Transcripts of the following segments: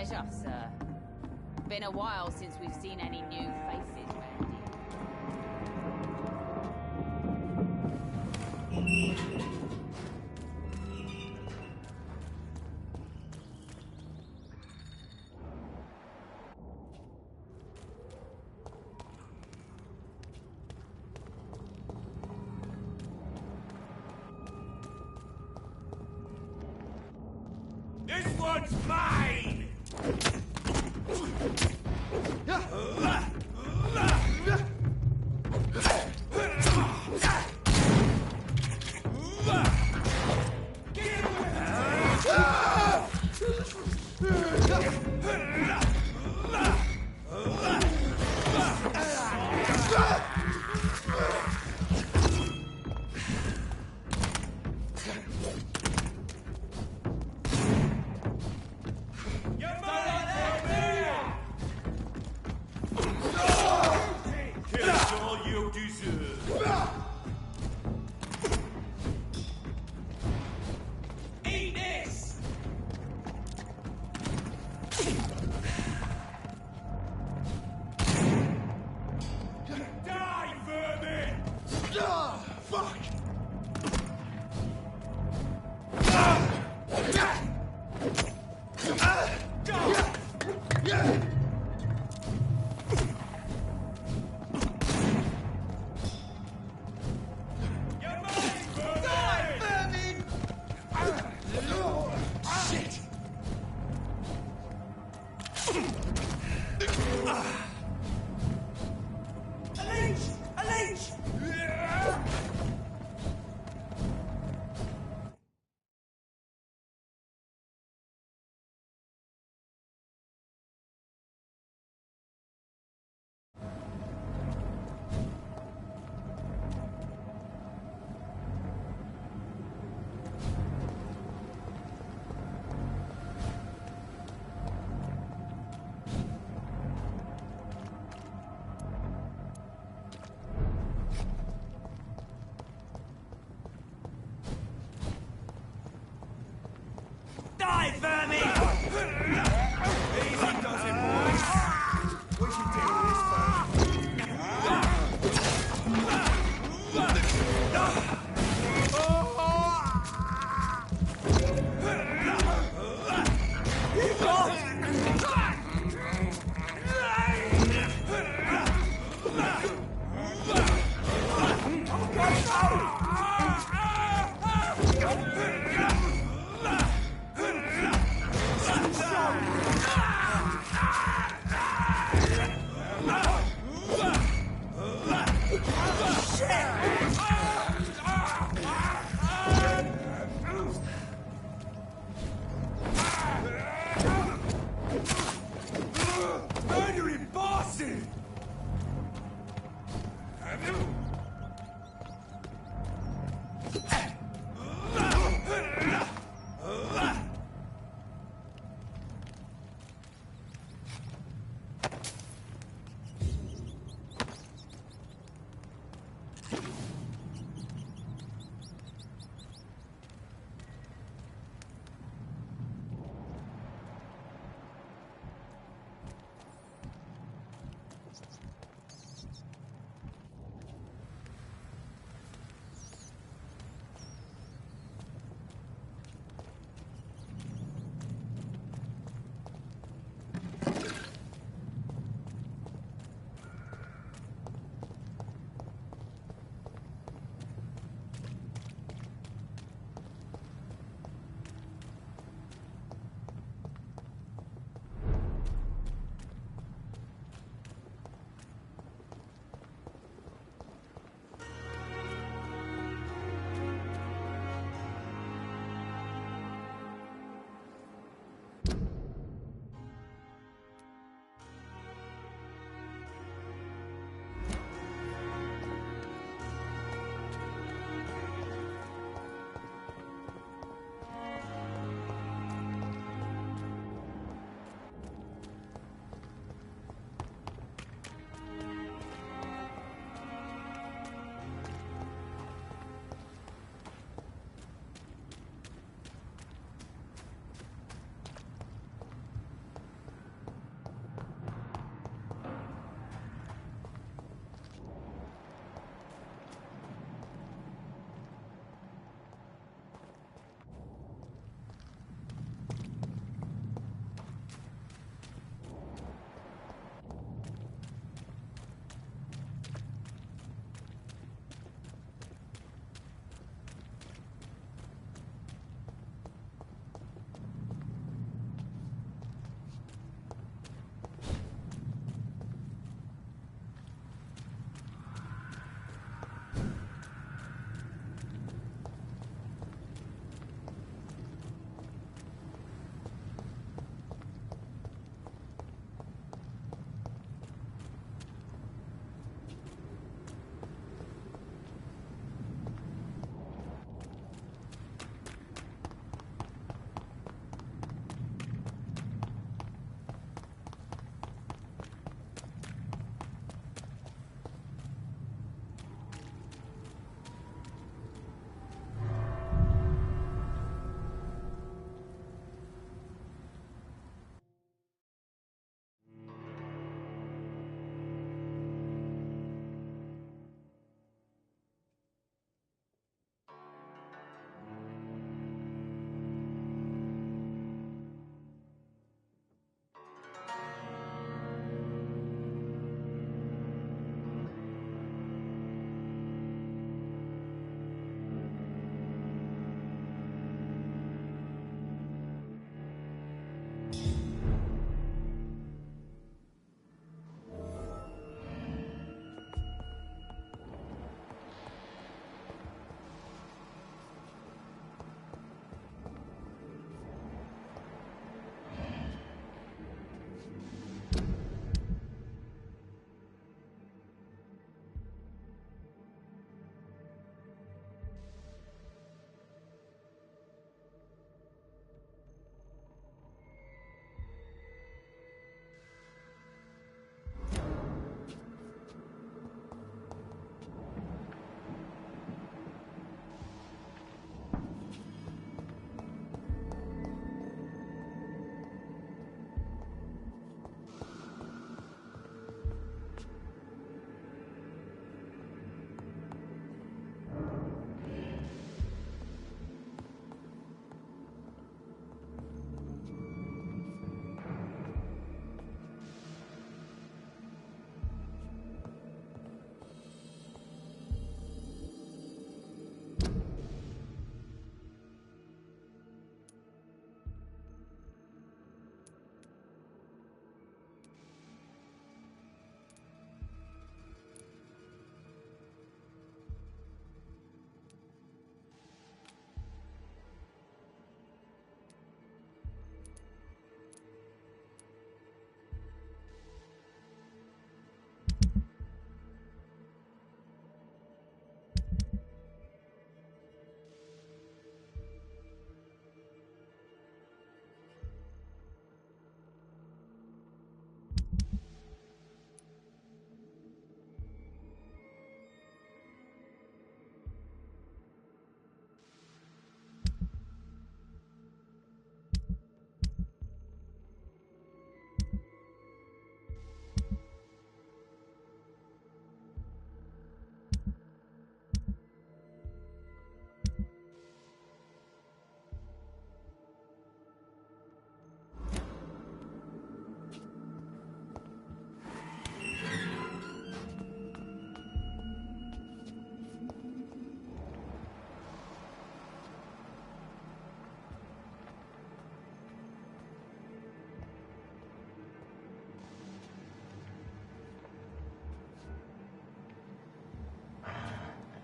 pleasure, sir. Been a while since we've seen any new faces round here. This one's mine! Die, vermin! Easy does it, boys. We should deal with this first.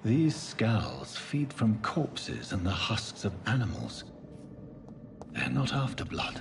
These scowls feed from corpses and the husks of animals. They're not after blood.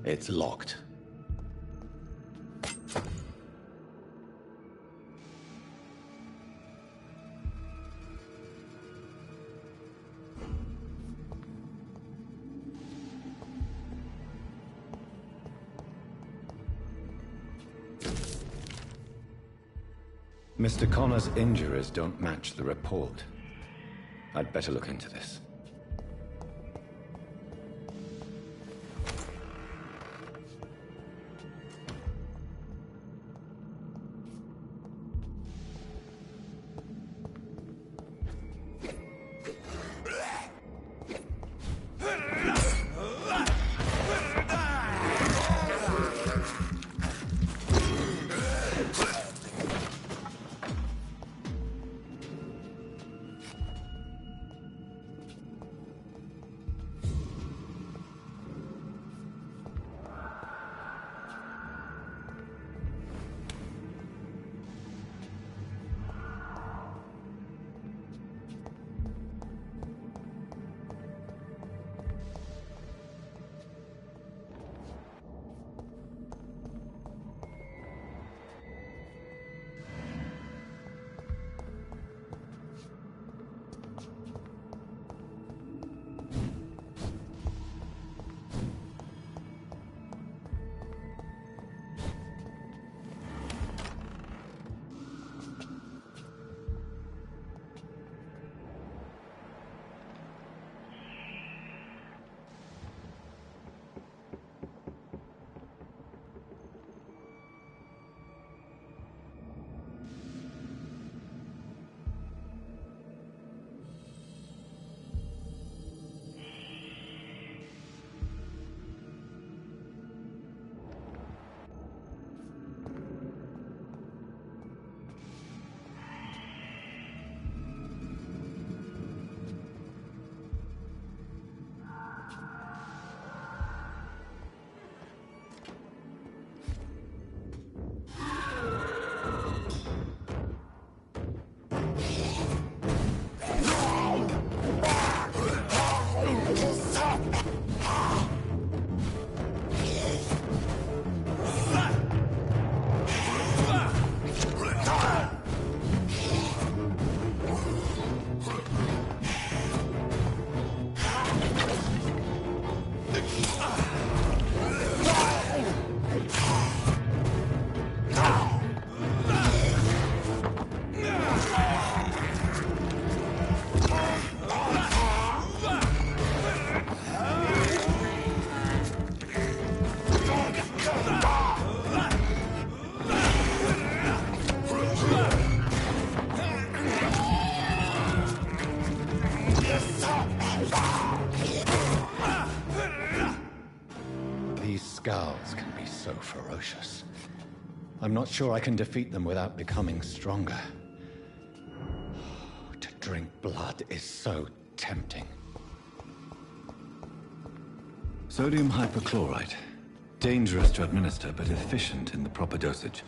It's locked. Mr. Connor's injuries don't match the report. I'd better look into this. These skulls can be so ferocious. I'm not sure I can defeat them without becoming stronger. To drink blood is so tempting. Sodium hypochlorite. Dangerous to administer, but efficient in the proper dosage.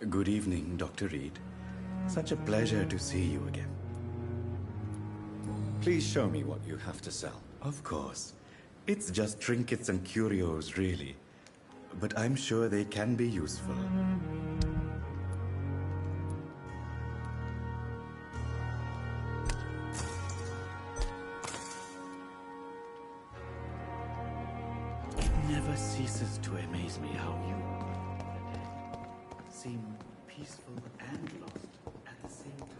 Good evening, Dr. Reed. Such a pleasure to see you again. Please show me what you have to sell. Of course. It's just trinkets and curios, really. But I'm sure they can be useful. It never ceases to amaze me how you seem peaceful and lost at the same time.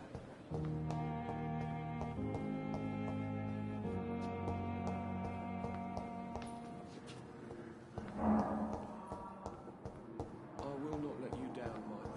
I will not let you down, my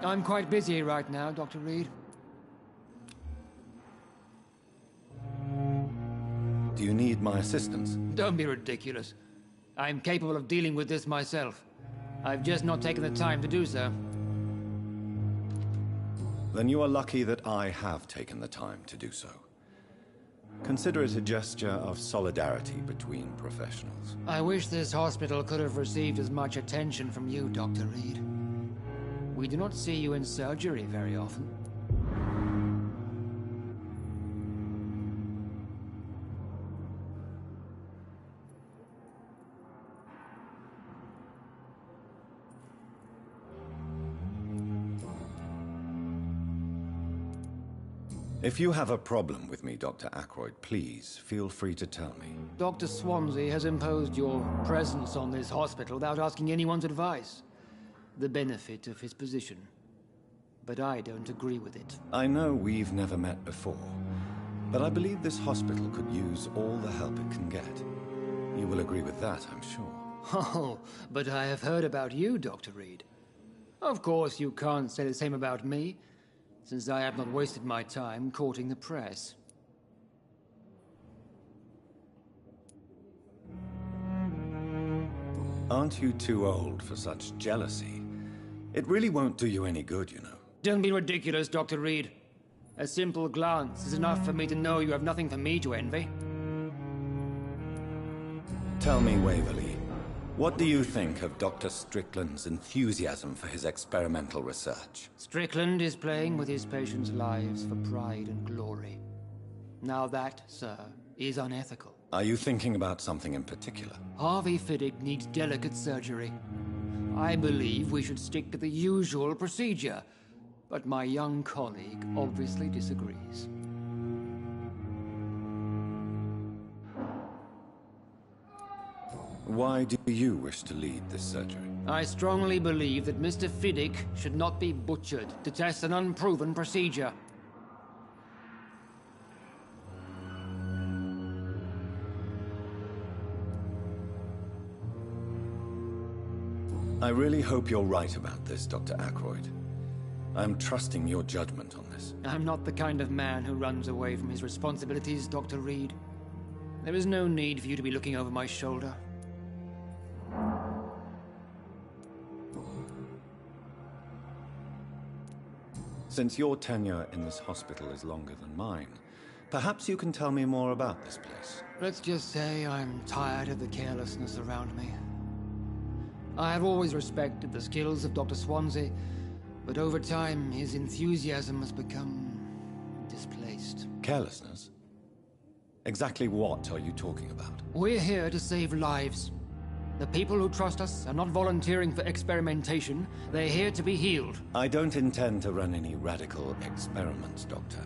I'm quite busy right now, Dr. Reed. Do you need my assistance? Don't be ridiculous. I'm capable of dealing with this myself. I've just not taken the time to do so. Then you are lucky that I have taken the time to do so. Consider it a gesture of solidarity between professionals. I wish this hospital could have received as much attention from you, Dr. Reed. We do not see you in surgery very often. If you have a problem with me, Dr. Ackroyd, please feel free to tell me. Dr. Swansea has imposed your presence on this hospital without asking anyone's advice. The benefit of his position. But I don't agree with it. I know we've never met before, but I believe this hospital could use all the help it can get. You will agree with that, I'm sure. Oh, but I have heard about you, Dr. Reed. Of course, you can't say the same about me, since I have not wasted my time courting the press. Aren't you too old for such jealousy? It really won't do you any good, you know. Don't be ridiculous, Dr. Reed. A simple glance is enough for me to know you have nothing for me to envy. Tell me, Waverly, what do you think of Dr. Strickland's enthusiasm for his experimental research? Strickland is playing with his patients' lives for pride and glory. Now that, sir, is unethical. Are you thinking about something in particular? Harvey Fiddick needs delicate surgery. I believe we should stick to the usual procedure, but my young colleague obviously disagrees. Why do you wish to lead this surgery? I strongly believe that Mr. Fiddick should not be butchered to test an unproven procedure. I really hope you're right about this, Dr. Ackroyd. I'm trusting your judgment on this. I'm not the kind of man who runs away from his responsibilities, Dr. Reed. There is no need for you to be looking over my shoulder. Since your tenure in this hospital is longer than mine, perhaps you can tell me more about this place. Let's just say I'm tired of the carelessness around me. I have always respected the skills of Dr. Swansea, but over time his enthusiasm has become displaced. Carelessness? Exactly what are you talking about? We're here to save lives. The people who trust us are not volunteering for experimentation. They're here to be healed. I don't intend to run any radical experiments, Doctor.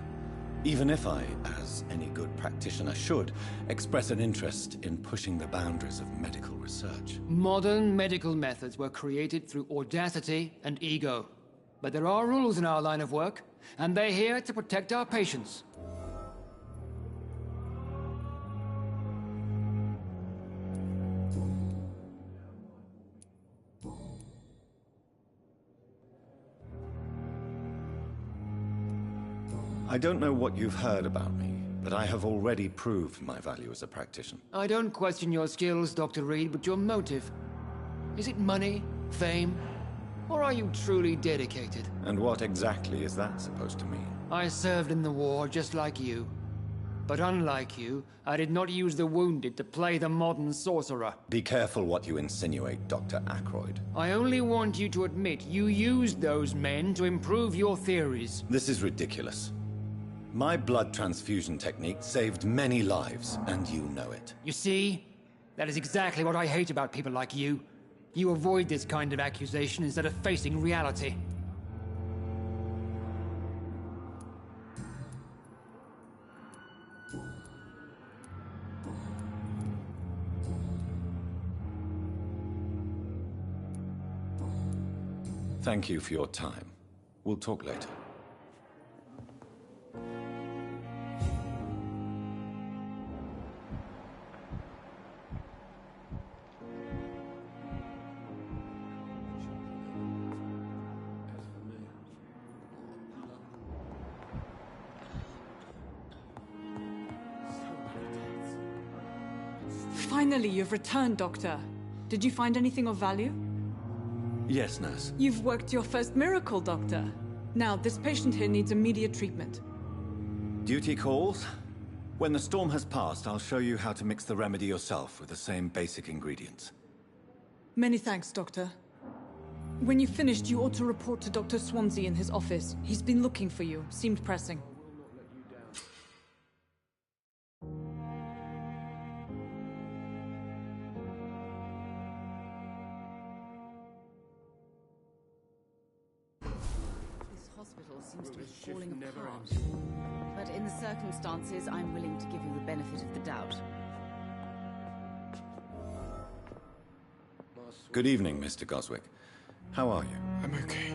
Even if I, as any good practitioner should, express an interest in pushing the boundaries of medical research. Modern medical methods were created through audacity and ego. But there are rules in our line of work, and they're here to protect our patients. I don't know what you've heard about me, but I have already proved my value as a practitioner. I don't question your skills, Dr. Reed, but your motive. Is it money, fame, or are you truly dedicated? And what exactly is that supposed to mean? I served in the war just like you. But unlike you, I did not use the wounded to play the modern sorcerer. Be careful what you insinuate, Dr. Ackroyd. I only want you to admit you used those men to improve your theories. This is ridiculous. My blood transfusion technique saved many lives, and you know it. You see? That is exactly what I hate about people like you. You avoid this kind of accusation instead of facing reality. Thank you for your time. We'll talk later. As for me, Finally, you've returned, Doctor. Did you find anything of value? Yes, nurse. You've worked your first miracle, Doctor. Now, this patient here needs immediate treatment. Duty calls. When the storm has passed, I'll show you how to mix the remedy yourself with the same basic ingredients. Many thanks, Doctor. When you've finished, you ought to report to Dr. Swansea in his office. He's been looking for you. Seemed pressing. This hospital seems to be falling apart. But in the circumstances, I'm willing to give you the benefit of the doubt. Good evening, Mr. Goswick. How are you? I'm okay.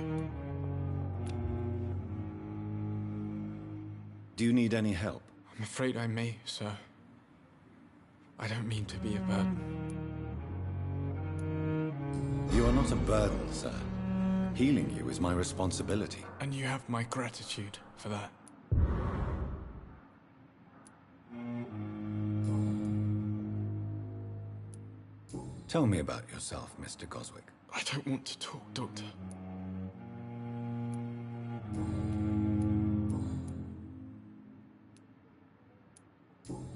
Do you need any help? I'm afraid I may, sir. I don't mean to be a burden. You are not a burden, sir. Healing you is my responsibility. And you have my gratitude for that. Tell me about yourself, Mr. Goswick. I don't want to talk, Doctor.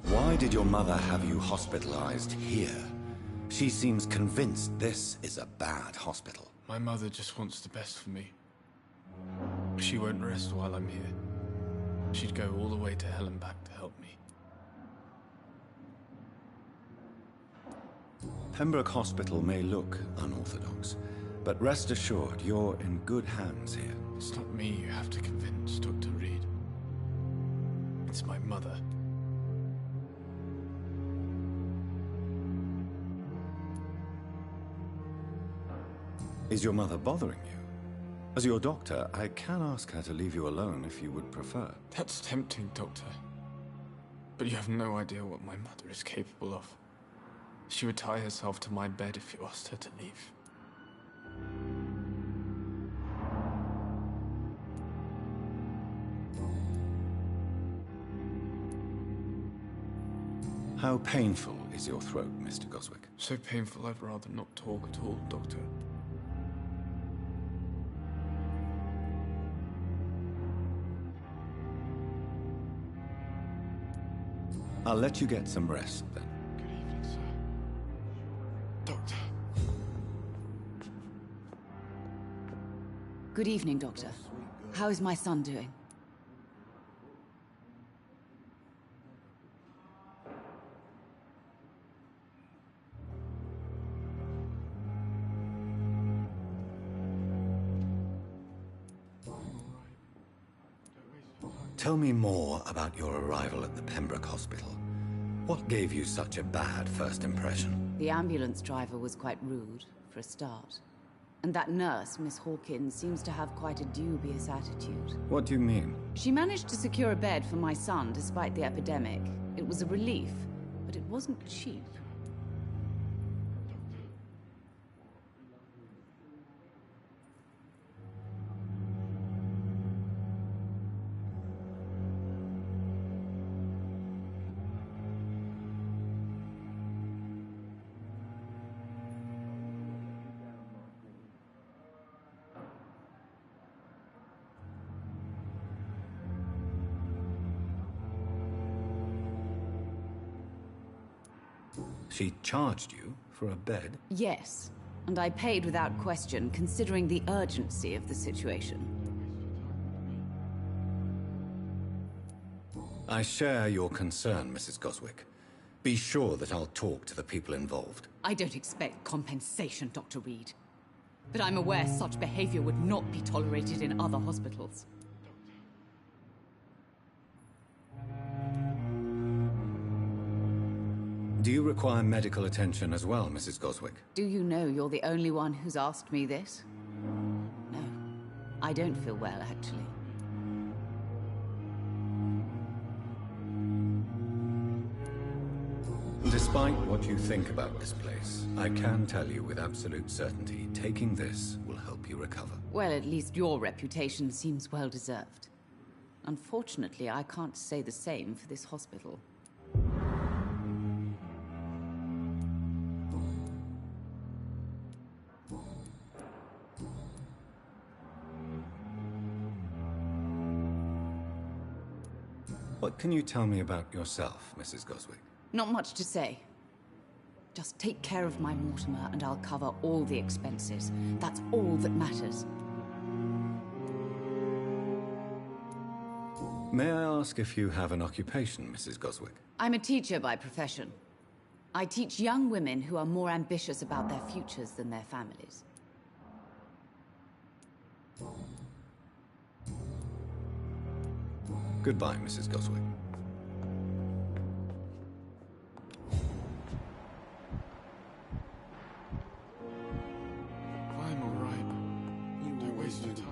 Why did your mother have you hospitalized here? She seems convinced this is a bad hospital. My mother just wants the best for me. She won't rest while I'm here. She'd go all the way to hell and back to help me. Pembroke Hospital may look unorthodox, but rest assured you're in good hands here. It's not me you have to convince, Dr. Reed. It's my mother. Is your mother bothering you? As your doctor, I can ask her to leave you alone if you would prefer. That's tempting, Doctor. But you have no idea what my mother is capable of. She would tie herself to my bed if you asked her to leave. How painful is your throat, Mr. Goswick? So painful I'd rather not talk at all, Doctor. I'll let you get some rest, then. Good evening, sir. Doctor. Good evening, Doctor. How is my son doing? Tell me more about your arrival at the Pembroke Hospital. What gave you such a bad first impression? The ambulance driver was quite rude, for a start. And that nurse, Miss Hawkins, seems to have quite a dubious attitude. What do you mean? She managed to secure a bed for my son despite the epidemic. It was a relief, but it wasn't cheap. She charged you for a bed? Yes, and I paid without question, considering the urgency of the situation. I share your concern, Mrs. Goswick. Be sure that I'll talk to the people involved. I don't expect compensation, Dr. Reed. But I'm aware such behavior would not be tolerated in other hospitals. Do you require medical attention as well, Mrs. Goswick? Do you know you're the only one who's asked me this? No, I don't feel well, actually. Despite what you think about this place, I can tell you with absolute certainty, taking this will help you recover. Well, at least your reputation seems well-deserved. Unfortunately, I can't say the same for this hospital. What can you tell me about yourself, Mrs. Goswick? Not much to say. Just take care of my Mortimer and I'll cover all the expenses. That's all that matters. May I ask if you have an occupation, Mrs. Goswick? I'm a teacher by profession. I teach young women who are more ambitious about their futures than their families. Goodbye, Mrs. Goswick. I'm alright. Don't waste your time.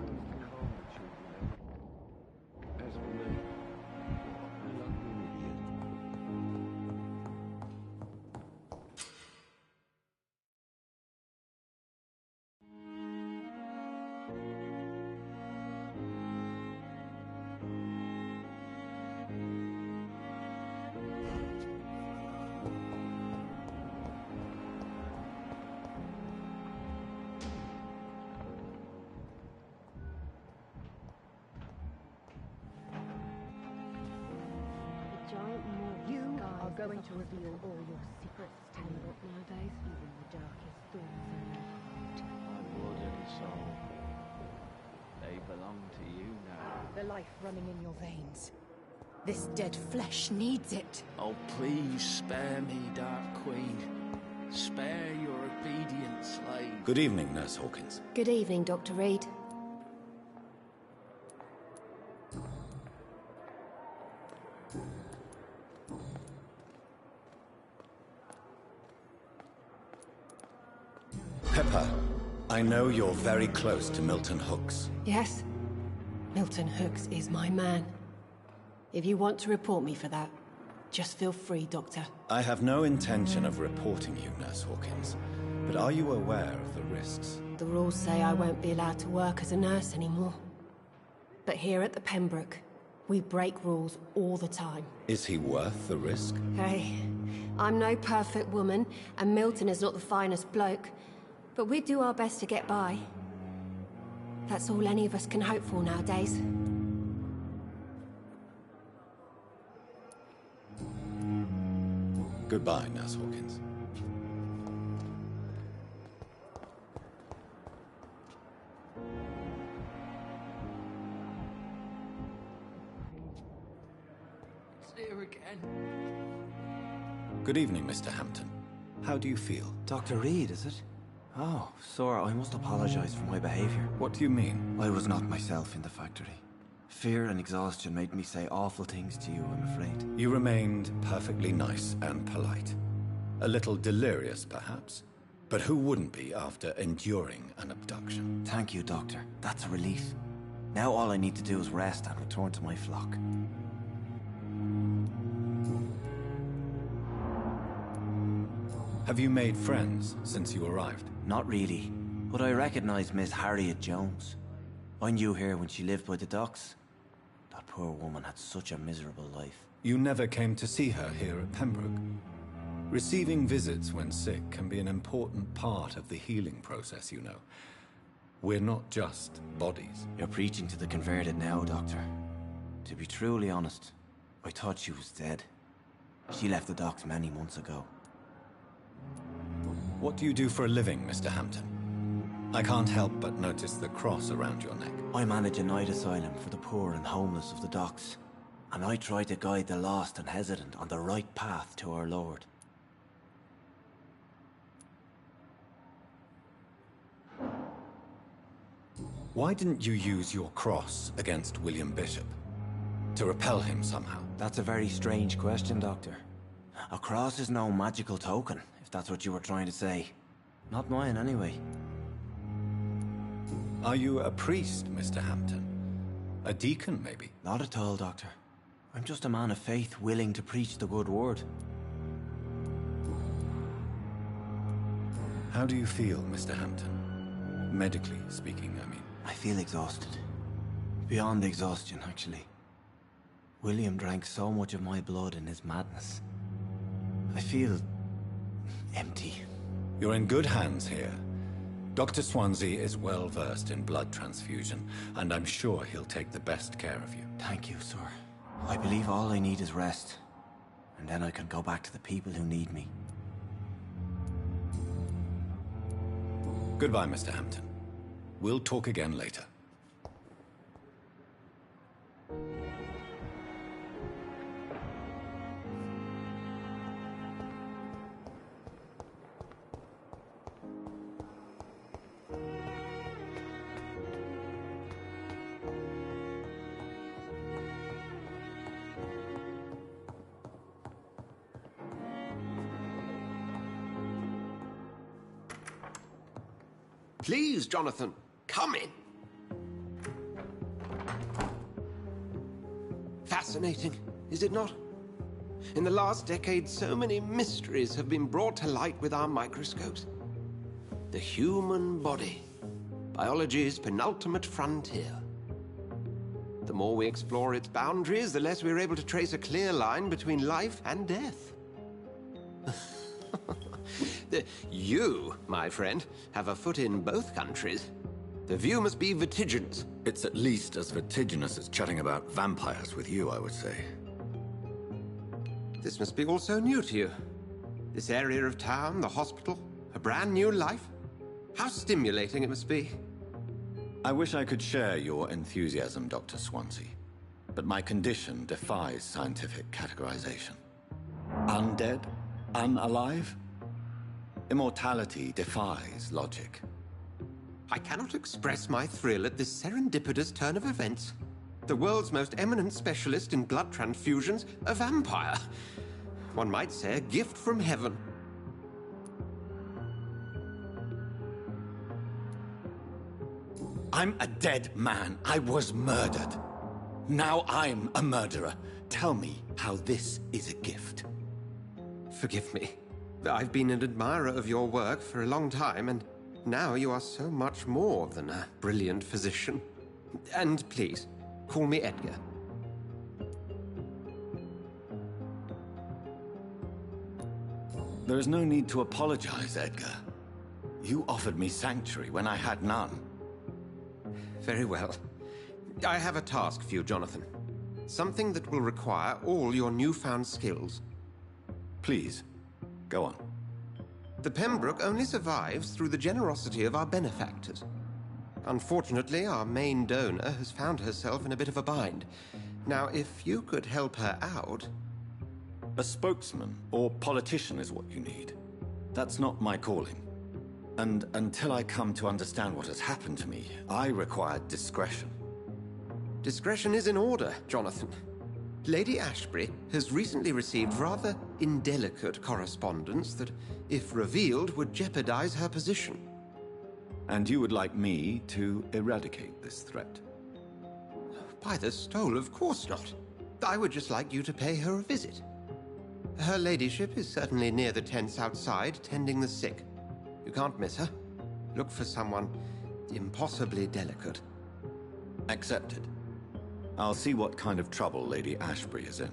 You are going to reveal all your secrets to me nowadays. Even the darkest thoughts in your heart. My blood and soul. They belong to you now. The life running in your veins. This dead flesh needs it. Oh, please spare me, Dark Queen. Spare your obedient slave. Good evening, Nurse Hawkins. Good evening, Dr. Reed. Pepper, I know you're very close to Milton Hooks. Yes? Milton Hooks is my man. If you want to report me for that, just feel free, Doctor. I have no intention of reporting you, Nurse Hawkins. But are you aware of the risks? The rules say I won't be allowed to work as a nurse anymore. But here at the Pembroke, we break rules all the time. Is he worth the risk? Hey, I'm no perfect woman, and Milton is not the finest bloke. But we do our best to get by. That's all any of us can hope for nowadays. Goodbye, Nurse Hawkins. It's there again. Good evening, Mr. Hampton. How do you feel? Dr. Reed, is it? Oh, sir, I must apologize for my behavior. What do you mean? I was not myself in the factory. Fear and exhaustion made me say awful things to you, I'm afraid. You remained perfectly nice and polite. A little delirious, perhaps. But who wouldn't be after enduring an abduction? Thank you, Doctor. That's a relief. Now all I need to do is rest and return to my flock. Have you made friends since you arrived? Not really, but I recognize Miss Harriet Jones. I knew her when she lived by the docks. That poor woman had such a miserable life. You never came to see her here at Pembroke. Receiving visits when sick can be an important part of the healing process, you know. We're not just bodies. You're preaching to the converted now, Doctor. To be truly honest, I thought she was dead. She left the docks many months ago. What do you do for a living, Mr. Hampton? I can't help but notice the cross around your neck. I manage a night asylum for the poor and homeless of the docks, and I try to guide the lost and hesitant on the right path to our Lord. Why didn't you use your cross against William Bishop? To repel him somehow? That's a very strange question, Doctor. A cross is no magical token, if that's what you were trying to say. Not mine, anyway. Are you a priest, Mr. Hampton? A deacon, maybe? Not at all, Doctor. I'm just a man of faith willing to preach the good word. How do you feel, Mr. Hampton? Medically speaking, I mean. I feel exhausted. Beyond exhaustion, actually. William drank so much of my blood in his madness. I feel empty. You're in good hands here. Dr. Swansea is well versed in blood transfusion, and I'm sure he'll take the best care of you. Thank you, sir. I believe all I need is rest. And then I can go back to the people who need me. Goodbye, Mr. Hampton. We'll talk again later. Please, Jonathan, come in. Fascinating, is it not? In the last decade, so many mysteries have been brought to light with our microscopes. The human body, biology's penultimate frontier. The more we explore its boundaries, the less we're able to trace a clear line between life and death. You, my friend, have a foot in both countries. The view must be vertiginous. It's at least as vertiginous as chatting about vampires with you, I would say. This must be all so new to you. This area of town, the hospital, a brand new life. How stimulating it must be. I wish I could share your enthusiasm, Dr. Swansea, but my condition defies scientific categorization. Undead? Unalive? Immortality defies logic. I cannot express my thrill at this serendipitous turn of events. The world's most eminent specialist in blood transfusions, a vampire. One might say a gift from heaven. I'm a dead man. I was murdered. Now I'm a murderer. Tell me how this is a gift. Forgive me. I've been an admirer of your work for a long time, and now you are so much more than a brilliant physician. And please, call me Edgar. There is no need to apologize, Edgar. You offered me sanctuary when I had none. Very well. I have a task for you, Jonathan. Something that will require all your newfound skills. Please, go on. The Pembroke only survives through the generosity of our benefactors. Unfortunately, our main donor has found herself in a bit of a bind. Now, if you could help her out... A spokesman or politician is what you need. That's not my calling. And until I come to understand what has happened to me, I require discretion. Discretion is in order, Jonathan. Lady Ashbury has recently received rather indelicate correspondence that, if revealed, would jeopardize her position. And you would like me to eradicate this threat? By the stole, of course not. I would just like you to pay her a visit. Her ladyship is certainly near the tents outside, tending the sick. You can't miss her. Look for someone impossibly delicate. Accepted. I'll see what kind of trouble Lady Ashbury is in.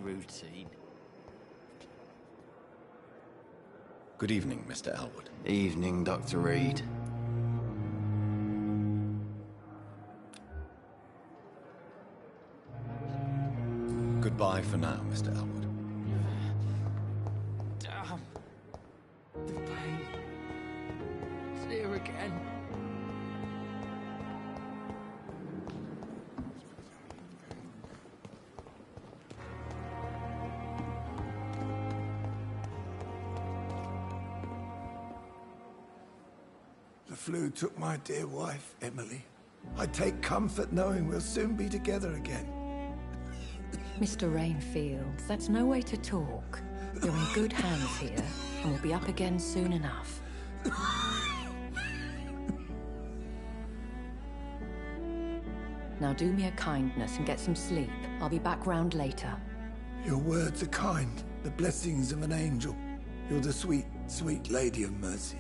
Routine. Good evening, Mr. Elwood. Evening, Dr. Reed. Goodbye. Goodbye for now, Mr. Elwood. Damn. The pain. It's here again. The flu took my dear wife, Emily. I take comfort knowing we'll soon be together again. Mr. Rainfield, that's no way to talk. You're in good hands here, and we'll be up again soon enough. Now do me a kindness and get some sleep. I'll be back round later. Your words are kind, the blessings of an angel. You're the sweet, sweet Lady of Mercy.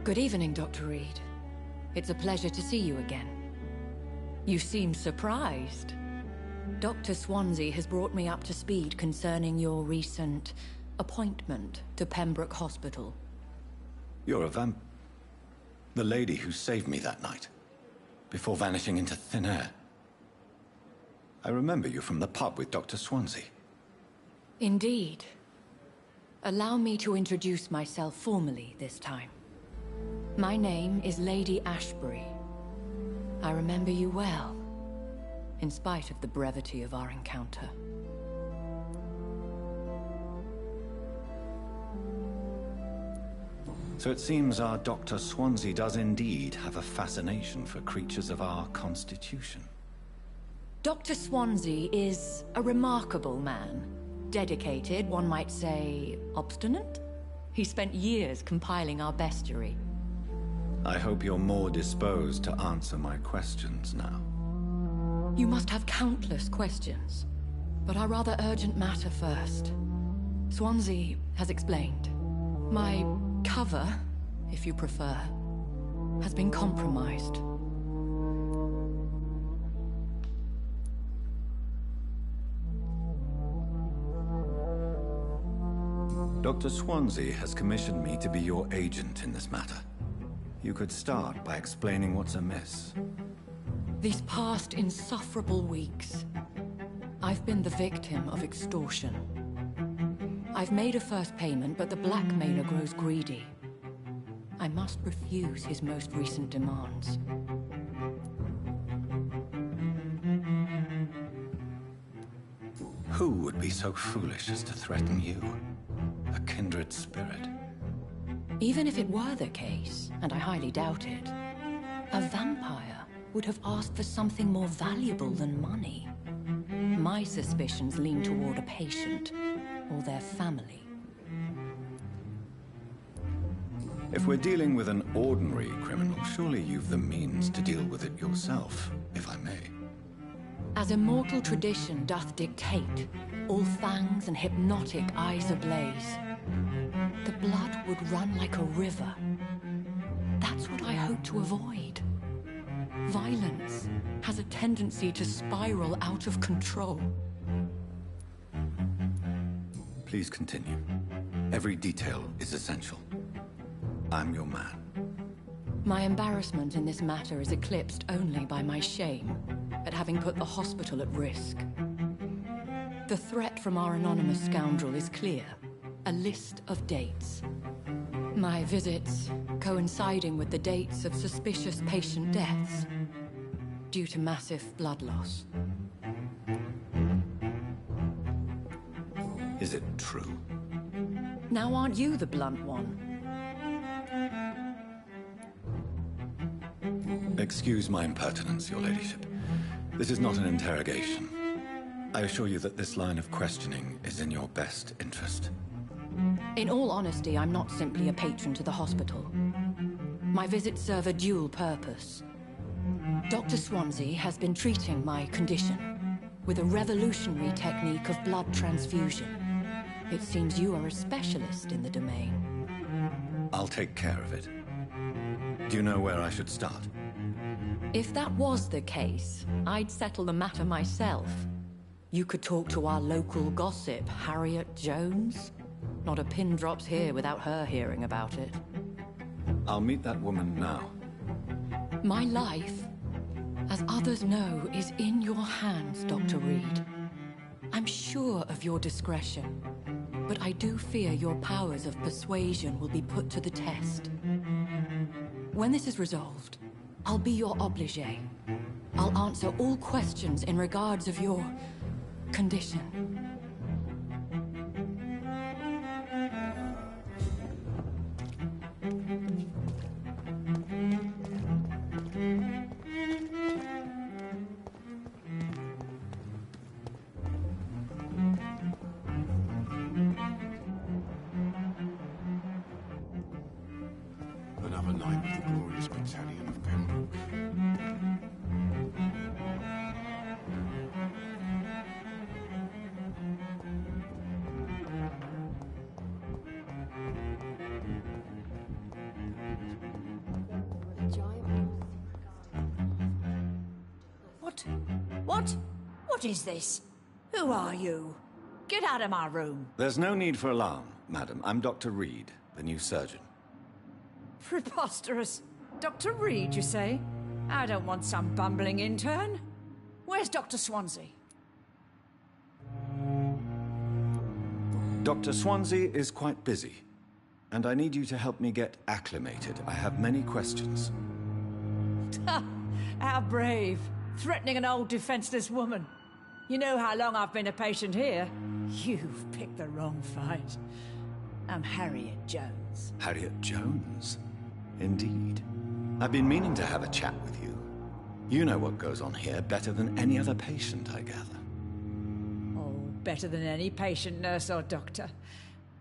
Good evening, Dr. Reed. It's a pleasure to see you again. You seem surprised. Dr. Swansea has brought me up to speed concerning your recent appointment to Pembroke Hospital. You're a the lady who saved me that night, before vanishing into thin air. I remember you from the pub with Dr. Swansea. Indeed. Allow me to introduce myself formally this time. My name is Lady Ashbury. I remember you well, in spite of the brevity of our encounter. So it seems our Dr. Swansea does indeed have a fascination for creatures of our constitution. Dr. Swansea is a remarkable man. Dedicated, one might say, obstinate? He spent years compiling our bestiary. I hope you're more disposed to answer my questions now. You must have countless questions, but our rather urgent matter first. Swansea has explained. My cover, if you prefer, has been compromised. Dr. Swansea has commissioned me to be your agent in this matter. You could start by explaining what's amiss. These past insufferable weeks, I've been the victim of extortion. I've made a first payment, but the blackmailer grows greedy. I must refuse his most recent demands. Who would be so foolish as to threaten you? A kindred spirit. Even if it were the case, and I highly doubt it, a vampire would have asked for something more valuable than money. My suspicions lean toward a patient, or their family. If we're dealing with an ordinary criminal, surely you've the means to deal with it yourself, if I may. As immortal tradition doth dictate, all fangs and hypnotic eyes ablaze, the blood would run like a river. That's what I hope to avoid. Violence has a tendency to spiral out of control. Please continue. Every detail is essential. I'm your man. My embarrassment in this matter is eclipsed only by my shame at having put the hospital at risk. The threat from our anonymous scoundrel is clear. A list of dates. My visits coinciding with the dates of suspicious patient deaths due to massive blood loss. Is it true? Now aren't you the blunt one? Excuse my impertinence, your ladyship. This is not an interrogation. I assure you that this line of questioning is in your best interest. In all honesty, I'm not simply a patron to the hospital. My visits serve a dual purpose. Dr. Swansea has been treating my condition with a revolutionary technique of blood transfusion. It seems you are a specialist in the domain. I'll take care of it. Do you know where I should start? If that was the case, I'd settle the matter myself. You could talk to our local gossip, Harriet Jones. Not a pin drops here without her hearing about it. I'll meet that woman now. My life, as others know, is in your hands, Dr. Reed. I'm sure of your discretion, but I do fear your powers of persuasion will be put to the test. When this is resolved, I'll be your obligé. I'll answer all questions in regards of your condition. Another night with the glorious battalion of Pembroke. What is this? Who are you? Get out of my room. There's no need for alarm, madam. I'm Dr. Reed, the new surgeon. Preposterous. Dr. Reed, you say? I don't want some bumbling intern. Where's Dr. Swansea? Dr. Swansea is quite busy, and I need you to help me get acclimated. I have many questions. How brave. Threatening an old defenseless woman. You know how long I've been a patient here? You've picked the wrong fight. I'm Harriet Jones. Harriet Jones? Indeed. I've been meaning to have a chat with you. You know what goes on here better than any other patient, I gather. Oh, better than any patient, nurse or doctor.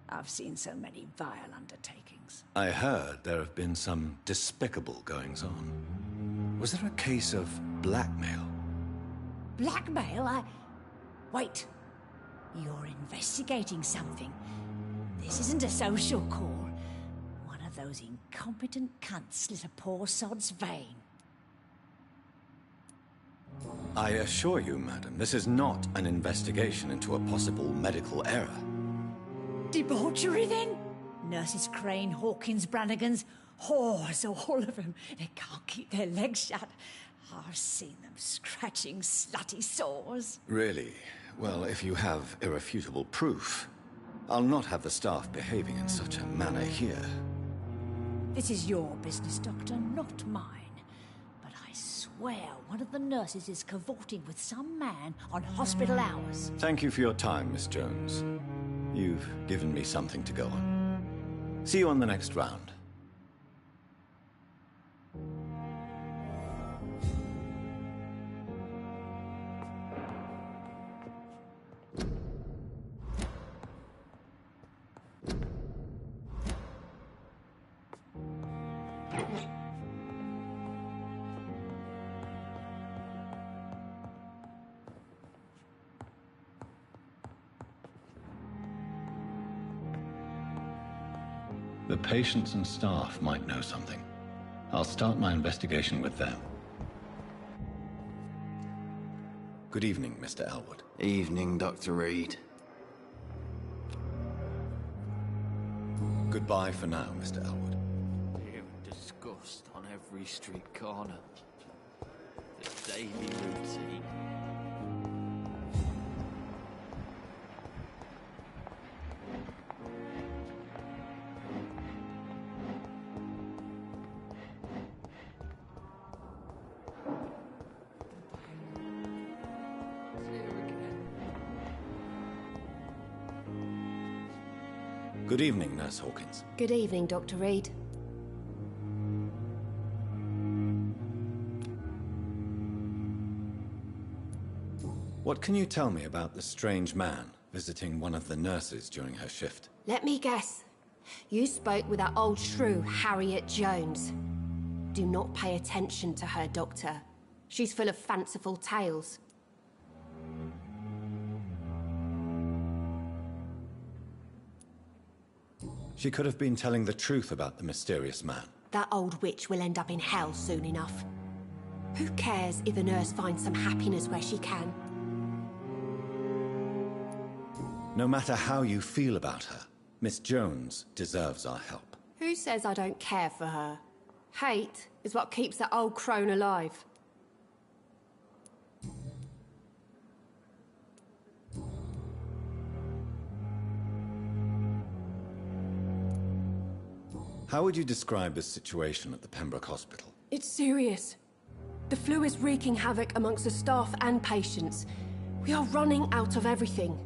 I've seen so many vile undertakings. I heard there have been some despicable goings-on. Was there a case of blackmail? Blackmail? Wait. You're investigating something. This isn't a social call. One of those incompetent cunts slit a poor sod's vein. I assure you, madam, this is not an investigation into a possible medical error. Debauchery, then? Nurses Crane, Hawkins, Brannigans, whores, all of them. They can't keep their legs shut. I've seen them scratching slutty sores. Really? Well, if you have irrefutable proof, I'll not have the staff behaving in such a manner here. This is your business, Doctor, not mine. But I swear one of the nurses is cavorting with some man on hospital hours. Thank you for your time, Miss Jones. You've given me something to go on. See you on the next round. The patients and staff might know something. I'll start my investigation with them. Good evening, Mr. Elwood. Evening, Dr. Reed. Goodbye for now, Mr. Elwood. Fear and disgust on every street corner. The daily routine. Good evening, Nurse Hawkins. Good evening, Dr. Reed. What can you tell me about the strange man visiting one of the nurses during her shift? Let me guess. You spoke with that old shrew, Harriet Jones. Do not pay attention to her, Doctor. She's full of fanciful tales. She could have been telling the truth about the mysterious man. That old witch will end up in hell soon enough. Who cares if a nurse finds some happiness where she can? No matter how you feel about her, Miss Jones deserves our help. Who says I don't care for her? Hate is what keeps that old crone alive. How would you describe the situation at the Pembroke Hospital? It's serious. The flu is wreaking havoc amongst the staff and patients. We are running out of everything.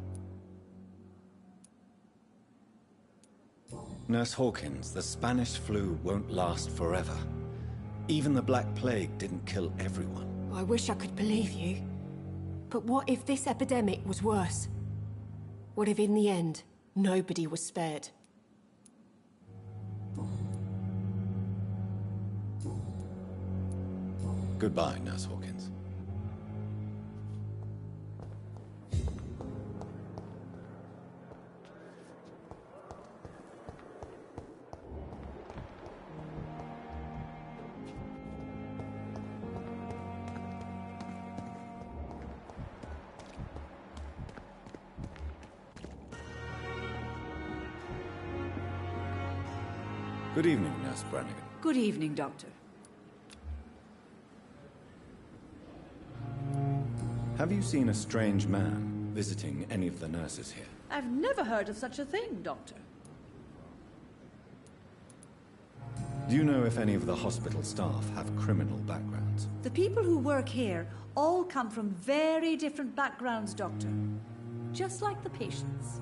Nurse Hawkins, the Spanish flu won't last forever. Even the Black Plague didn't kill everyone. I wish I could believe you. But what if this epidemic was worse? What if in the end, nobody was spared? Goodbye, Nurse Hawkins. Good evening, Nurse Brannigan. Good evening, Doctor. Have you seen a strange man visiting any of the nurses here? I've never heard of such a thing, Doctor. Do you know if any of the hospital staff have criminal backgrounds? The people who work here all come from very different backgrounds, Doctor. Just like the patients.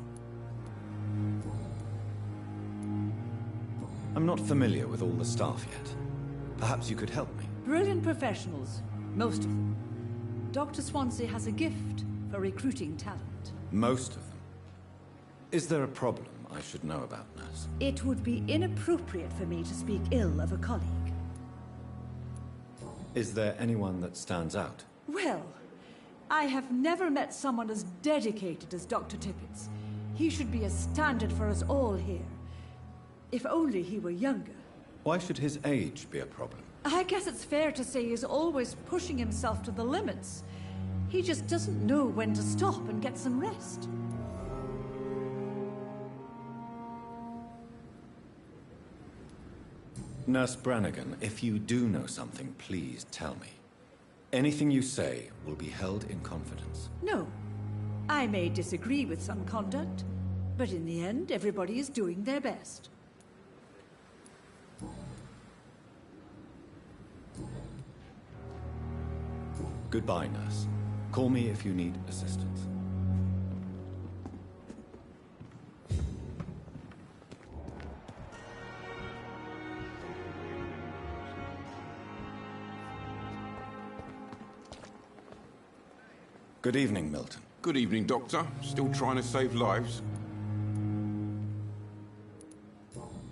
I'm not familiar with all the staff yet. Perhaps you could help me. Brilliant professionals, most of them. Dr. Swansea has a gift for recruiting talent. Most of them. Is there a problem I should know about, Nurse? It would be inappropriate for me to speak ill of a colleague. Is there anyone that stands out? Well, I have never met someone as dedicated as Dr. Tippett's. He should be a standard for us all here. If only he were younger. Why should his age be a problem? I guess it's fair to say he's always pushing himself to the limits. He just doesn't know when to stop and get some rest. Nurse Brannigan, if you do know something, please tell me. Anything you say will be held in confidence. No. I may disagree with some conduct, but in the end, everybody is doing their best. Goodbye, Nurse. Call me if you need assistance. Good evening, Milton. Good evening, Doctor. Still trying to save lives?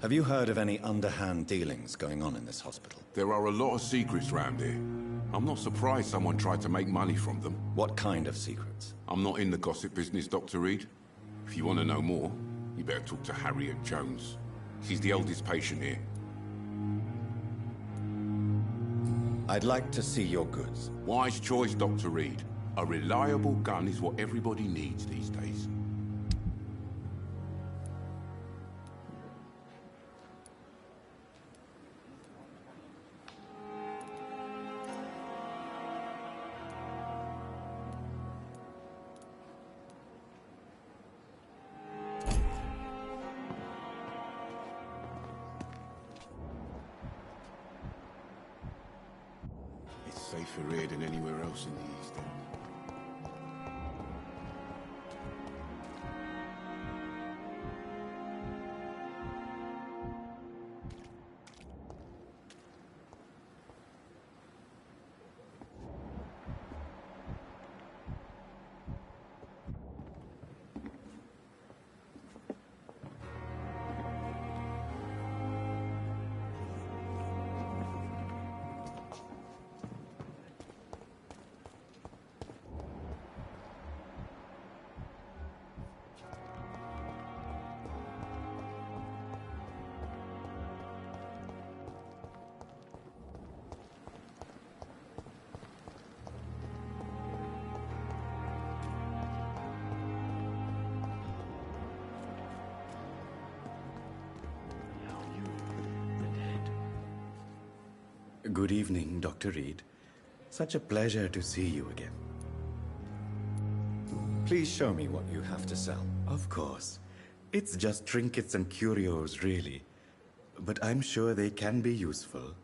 Have you heard of any underhand dealings going on in this hospital? There are a lot of secrets round here. I'm not surprised someone tried to make money from them. What kind of secrets? I'm not in the gossip business, Dr. Reed. If you want to know more, you better talk to Harriet Jones. She's the eldest patient here. I'd like to see your goods. Wise choice, Dr. Reed. A reliable gun is what everybody needs these days. It's safer here than anywhere else in the East End. Good evening, Dr. Reed. Such a pleasure to see you again. Please show me what you have to sell. Of course. It's just trinkets and curios, really. But I'm sure they can be useful.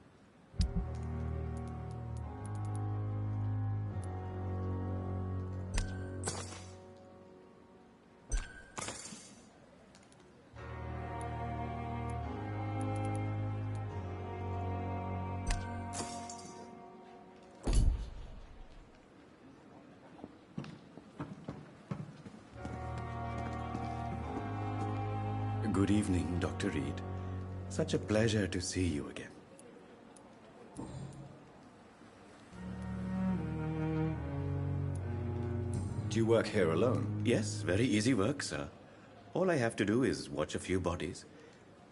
Good evening, Dr. Reed. Such a pleasure to see you again. Do you work here alone? Yes, very easy work, sir. All I have to do is watch a few bodies.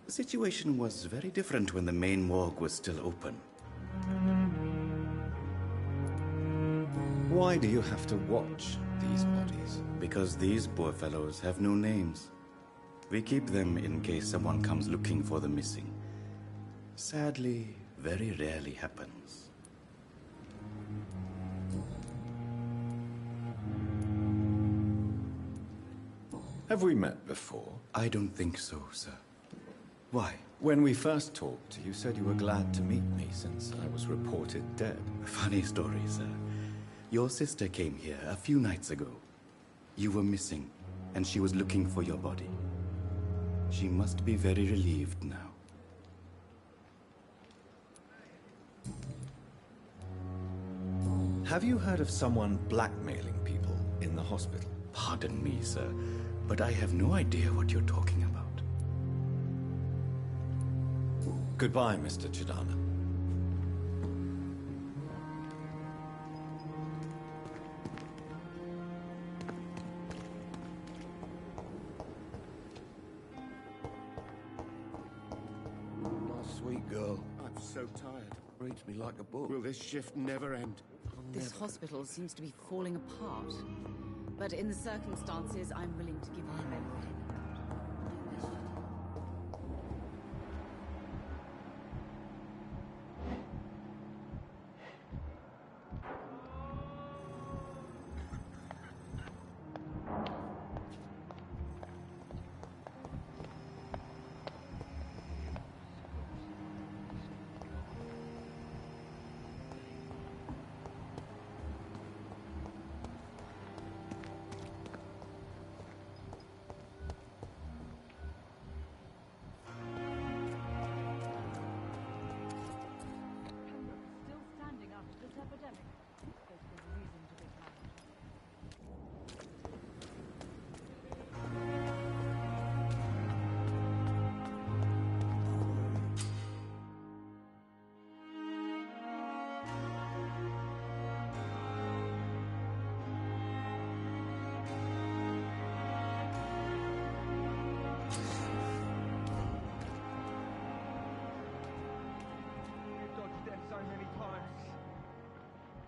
The situation was very different when the main morgue was still open. Why do you have to watch these bodies? Because these poor fellows have no names. We keep them in case someone comes looking for the missing. Sadly, very rarely happens. Have we met before? I don't think so, sir. Why? When we first talked, you said you were glad to meet me since I was reported dead. Funny story, sir. Your sister came here a few nights ago. You were missing, and she was looking for your body. She must be very relieved now. Have you heard of someone blackmailing people in the hospital? Pardon me, sir, but I have no idea what you're talking about. Goodbye, Mr. Chidana. Sweet girl. I'm so tired. Reads me like a book. Will this shift never end? This hospital seems to be falling apart. But in the circumstances, I'm willing to give you the benefit.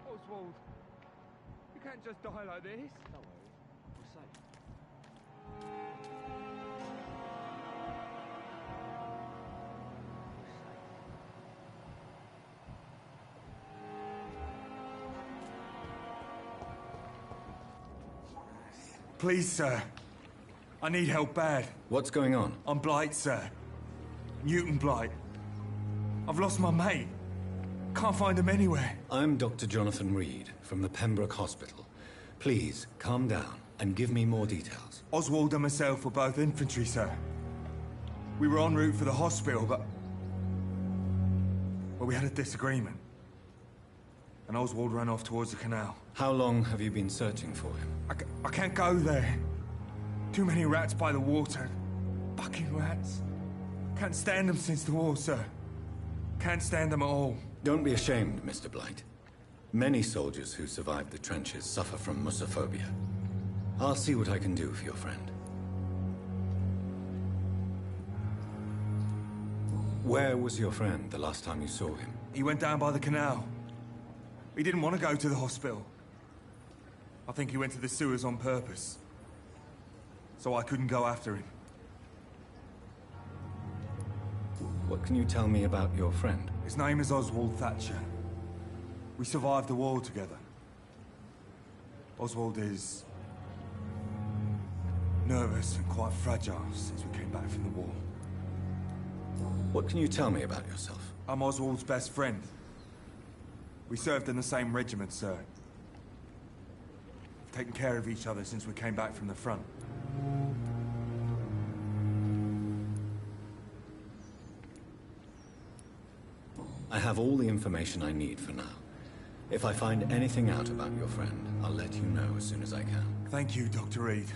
Oswald, you can't just die like this. Don't worry, we're safe. Please, sir. I need help bad. What's going on? I'm Blight, sir. Newton Blight. I've lost my mate. Can't find him anywhere. I'm Dr. Jonathan Reed from the Pembroke Hospital. Please, calm down and give me more details. Oswald and myself were both infantry, sir. We were en route for the hospital, but we had a disagreement. And Oswald ran off towards the canal. How long have you been searching for him? I can't go there. Too many rats by the water. Fucking rats. Can't stand them since the war, sir. Can't stand them at all. Don't be ashamed, Mr. Blight. Many soldiers who survived the trenches suffer from musophobia. I'll see what I can do for your friend. Where was your friend the last time you saw him? He went down by the canal. He didn't want to go to the hospital. I think he went to the sewers on purpose. So I couldn't go after him. What can you tell me about your friend? His name is Oswald Thatcher. We survived the war together. Oswald is nervous and quite fragile since we came back from the war. What can you tell me about yourself? I'm Oswald's best friend. We served in the same regiment, sir. We've taken care of each other since we came back from the front. I have all the information I need for now. If I find anything out about your friend, I'll let you know as soon as I can. Thank you, Dr. Reed.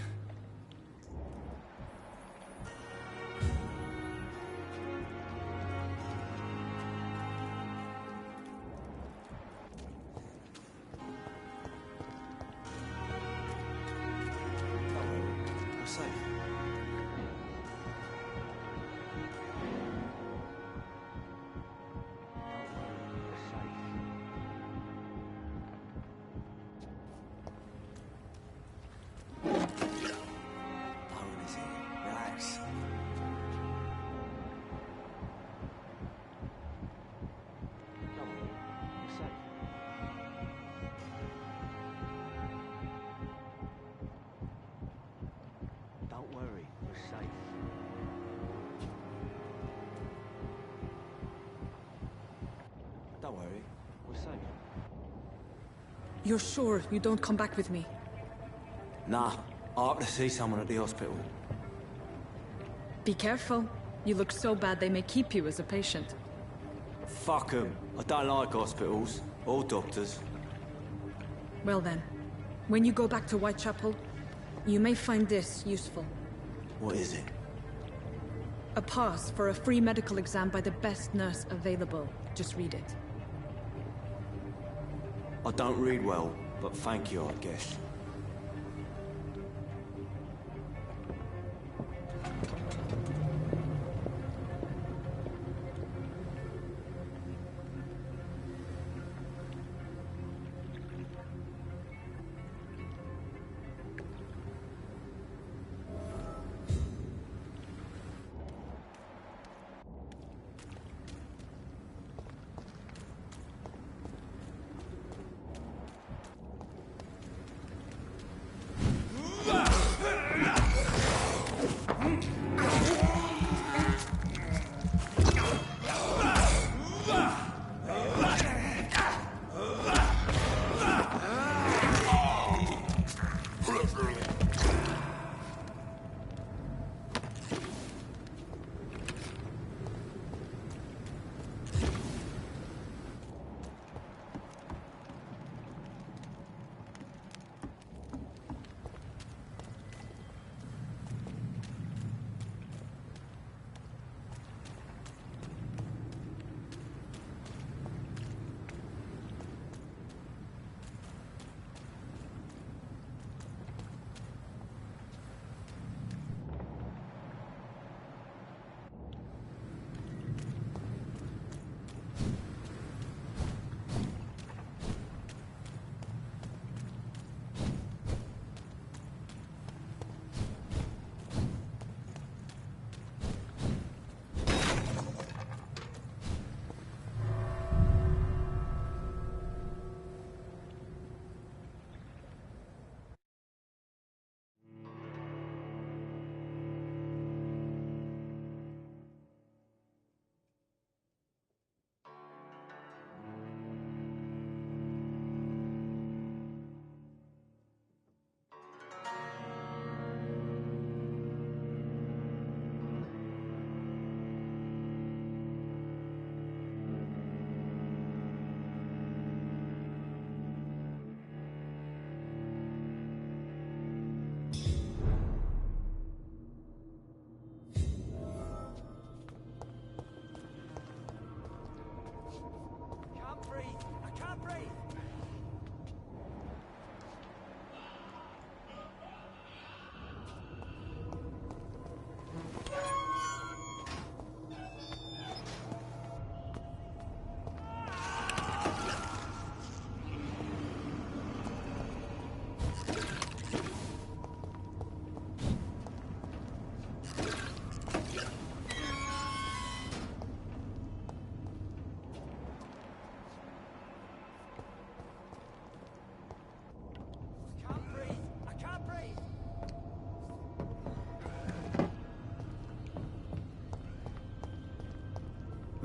Don't worry, we're safe. Don't worry, we're safe. You're sure you don't come back with me? Nah, I have to see someone at the hospital. Be careful. You look so bad they may keep you as a patient. Fuck 'em. I don't like hospitals or doctors. Well then, when you go back to Whitechapel, you may find this useful. What is it? A pass for a free medical exam by the best nurse available. Just read it. I don't read well, but thank you, I guess.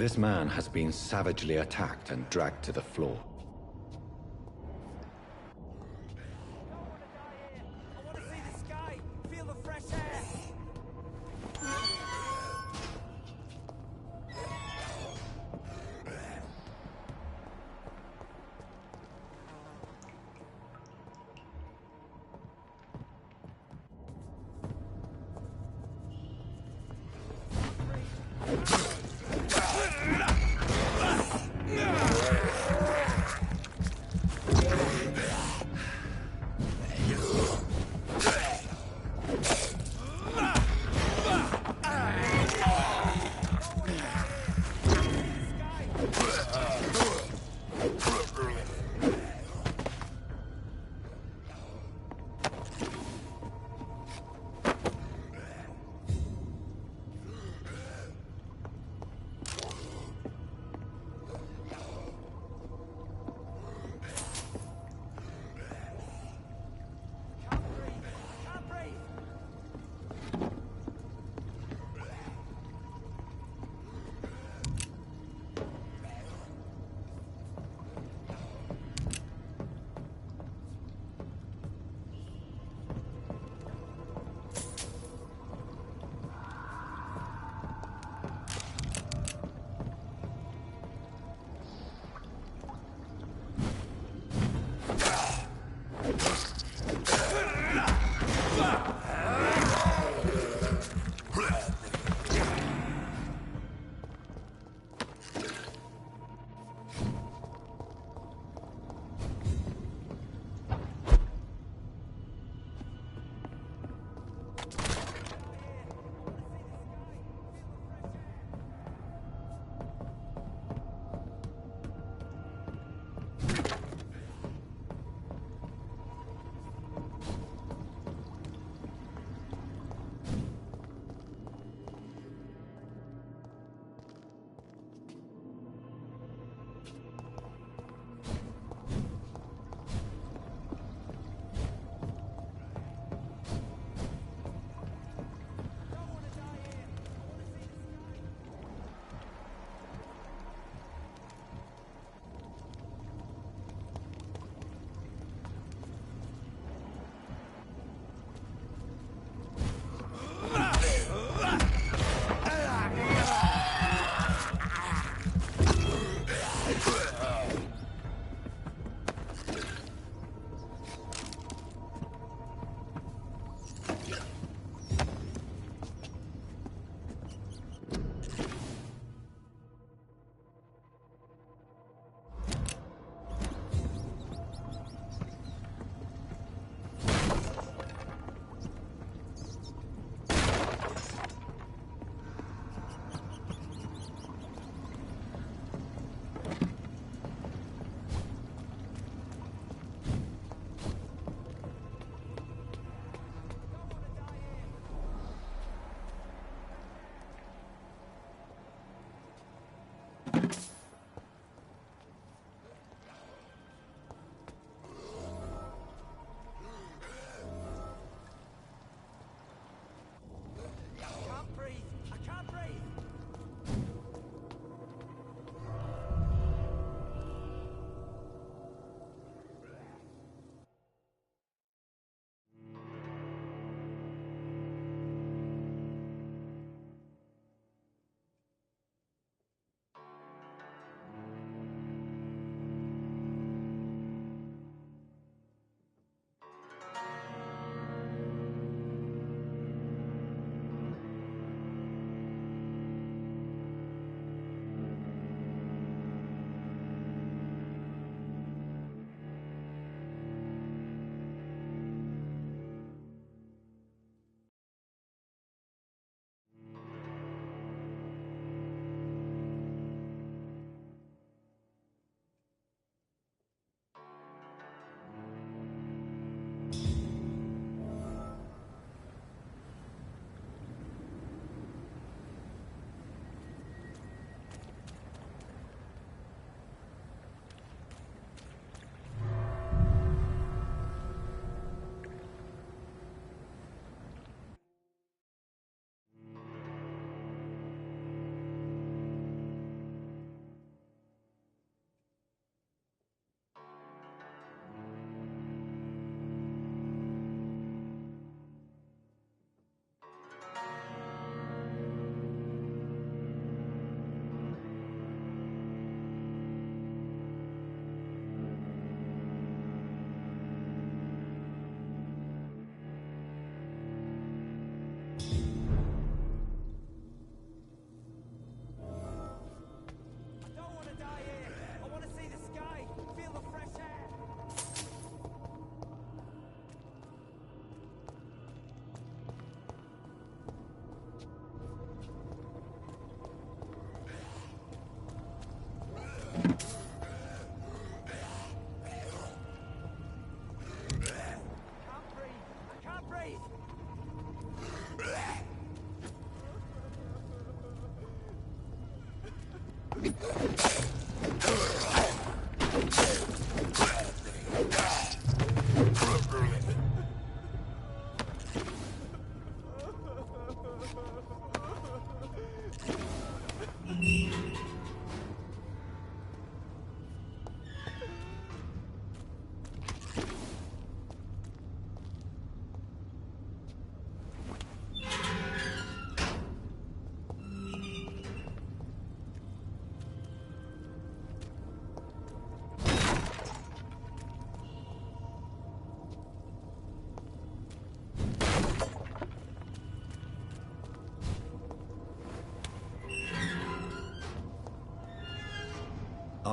This man has been savagely attacked and dragged to the floor.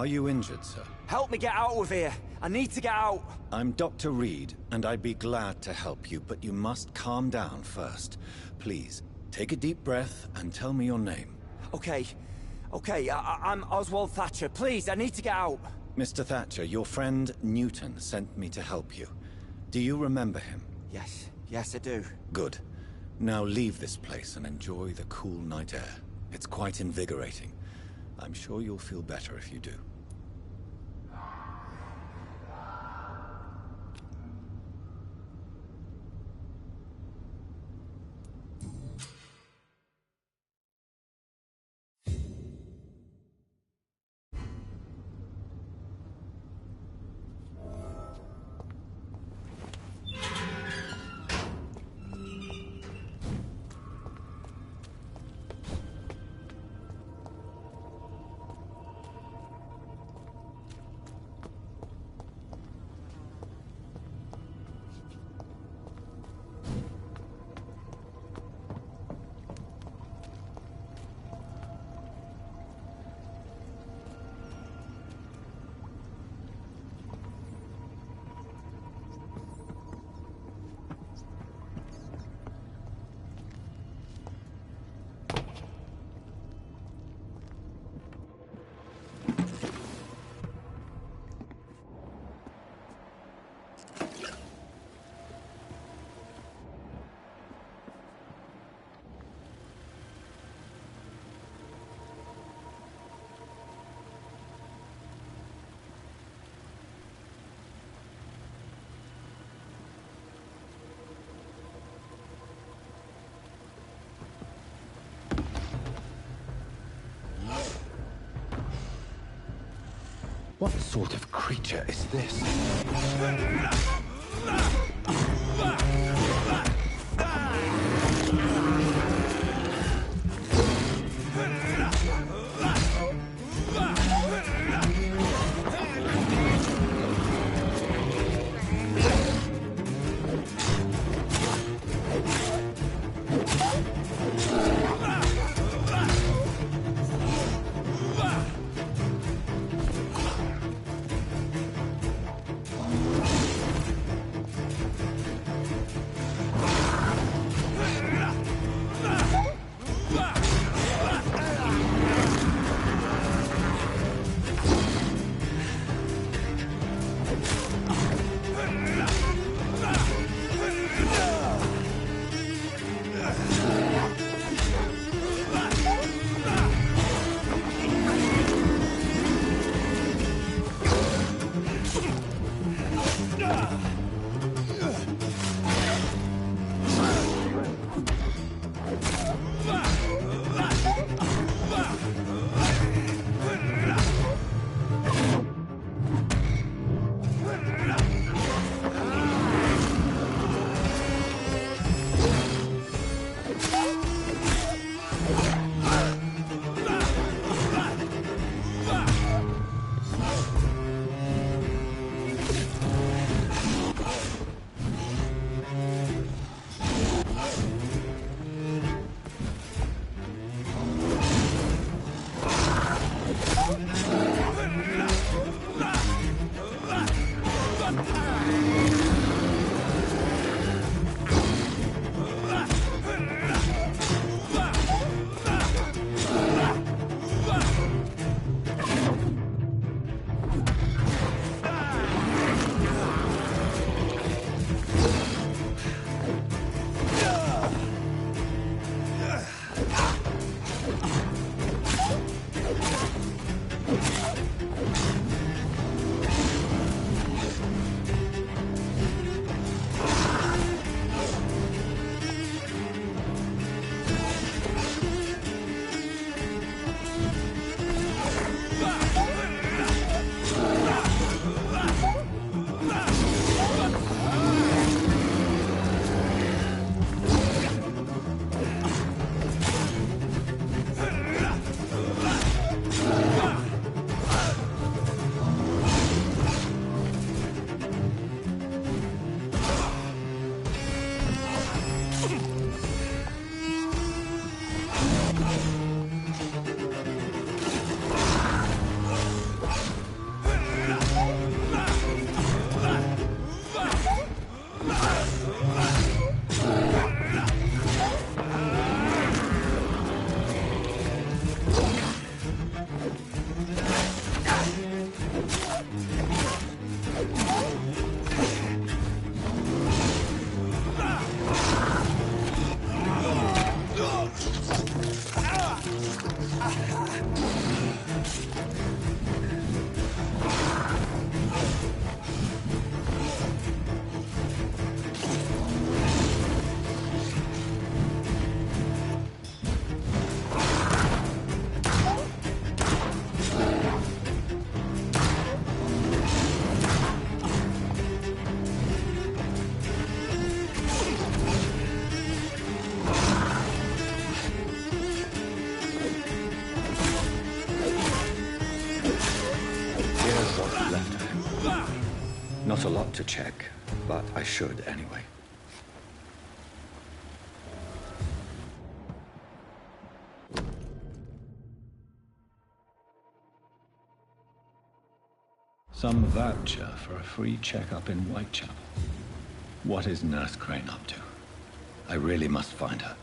Are you injured, sir? Help me get out of here. I need to get out. I'm Dr. Reed, and I'd be glad to help you, but you must calm down first. Please, take a deep breath and tell me your name. Okay. I'm Oswald Thatcher. Please, I need to get out. Mr. Thatcher, your friend Newton sent me to help you. Do you remember him? Yes, I do. Good. Now leave this place and enjoy the cool night air. It's quite invigorating. I'm sure you'll feel better if you do. What sort of creature is this? Not a lot to check, but I should anyway. Some voucher for a free checkup in Whitechapel. What is Nurse Crane up to? I really must find her.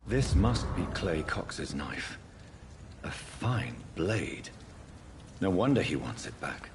This must be Clay Cox's knife. A fine blade. No wonder he wants it back.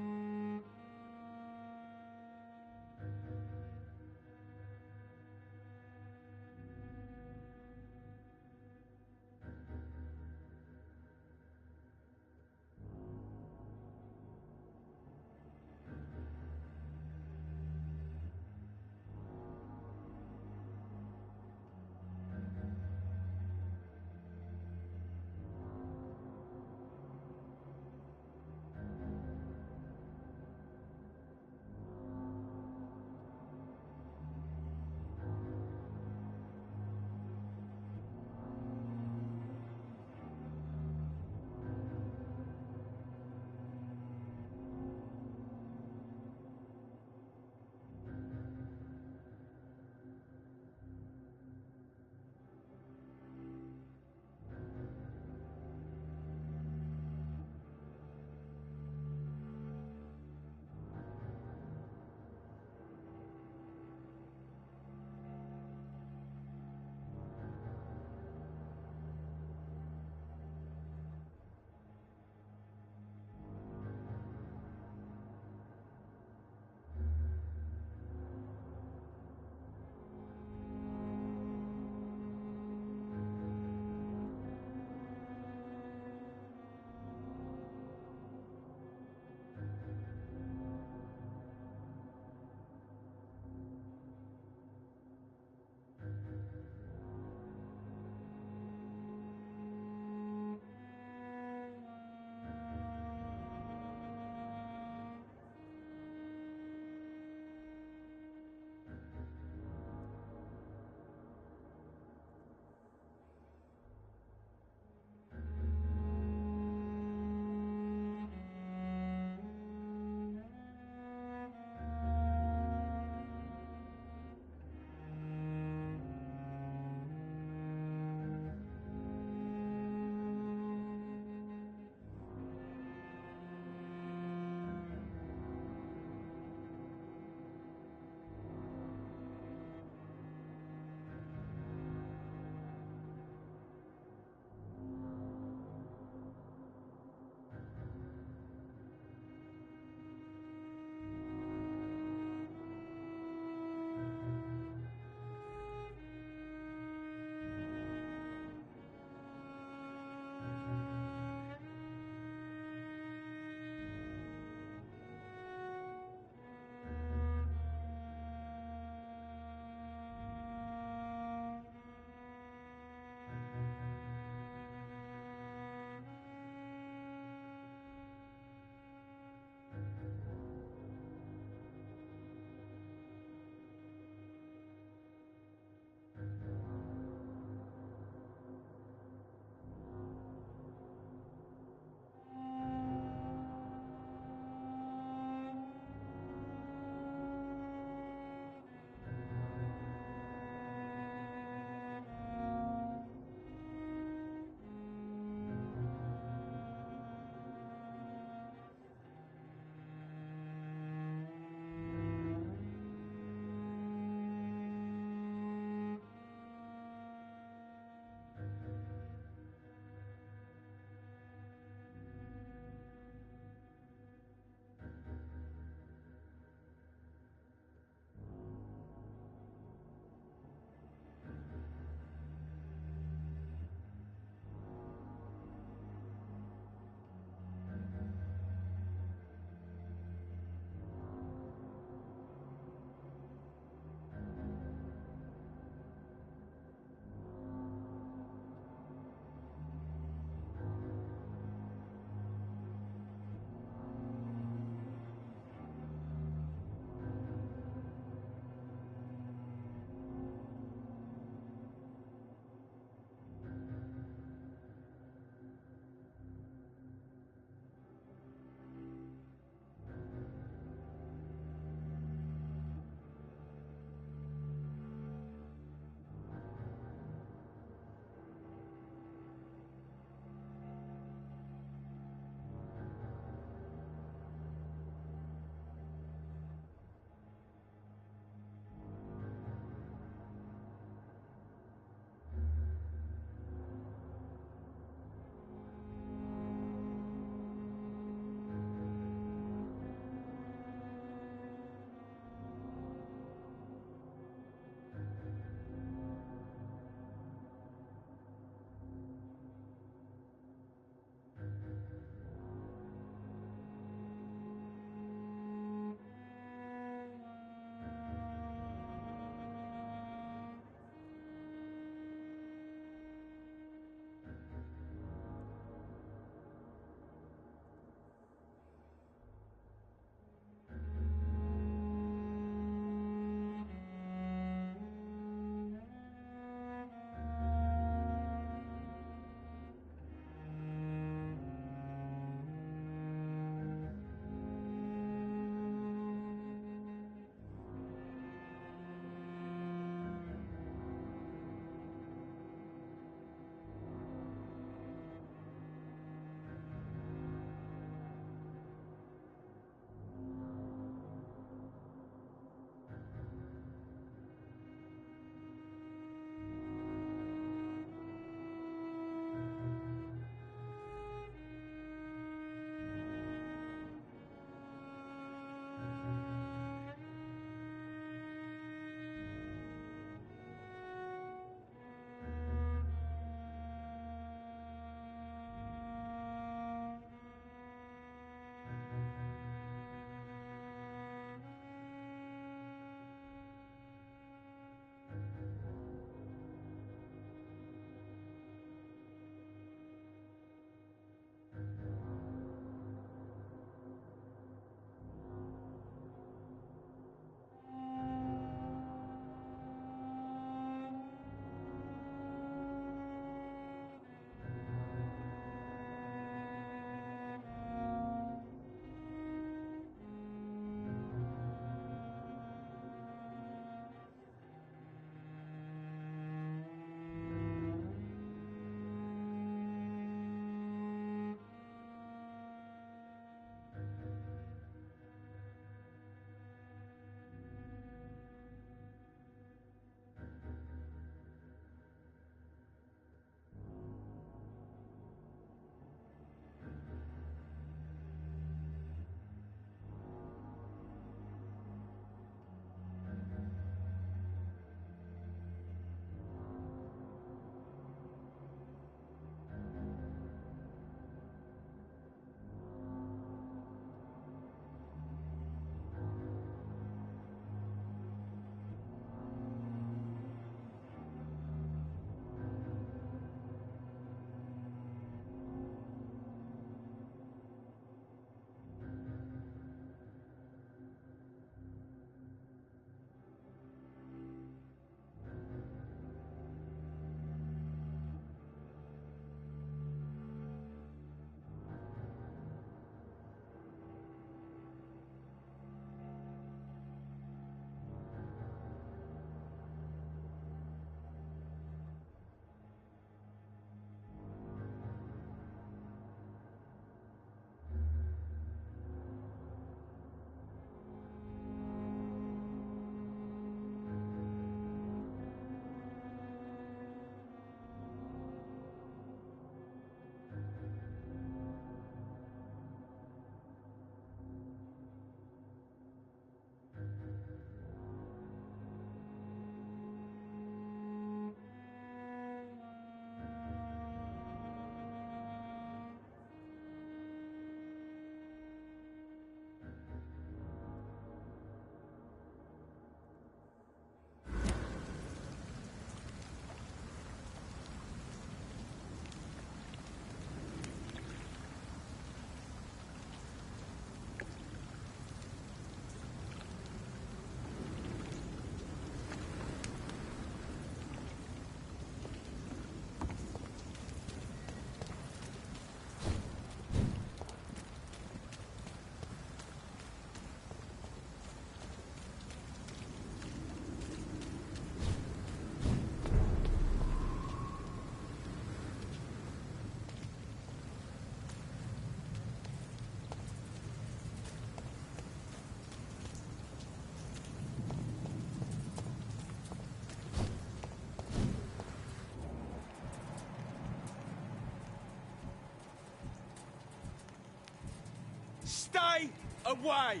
Stay away!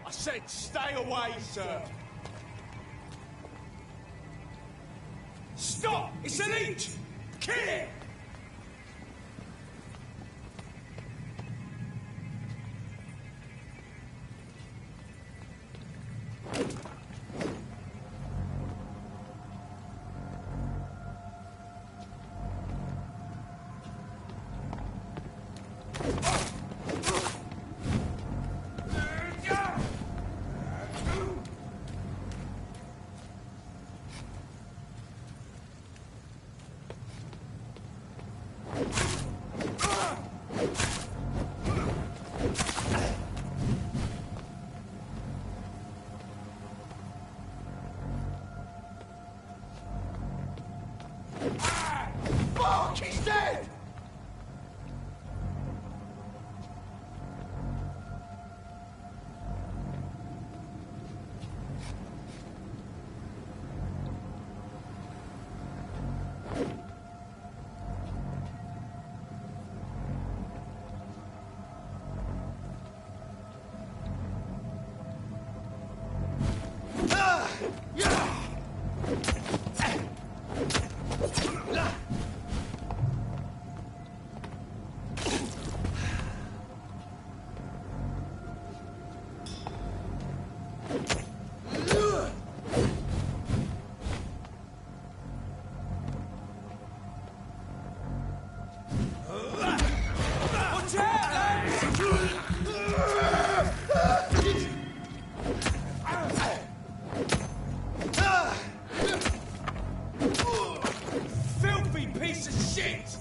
I said stay away, sir! Stop! It's an leech! Kill it! Fuck! He's dead! Filthy piece of shit!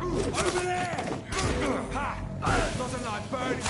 Over there! Ha! Doesn't like burning.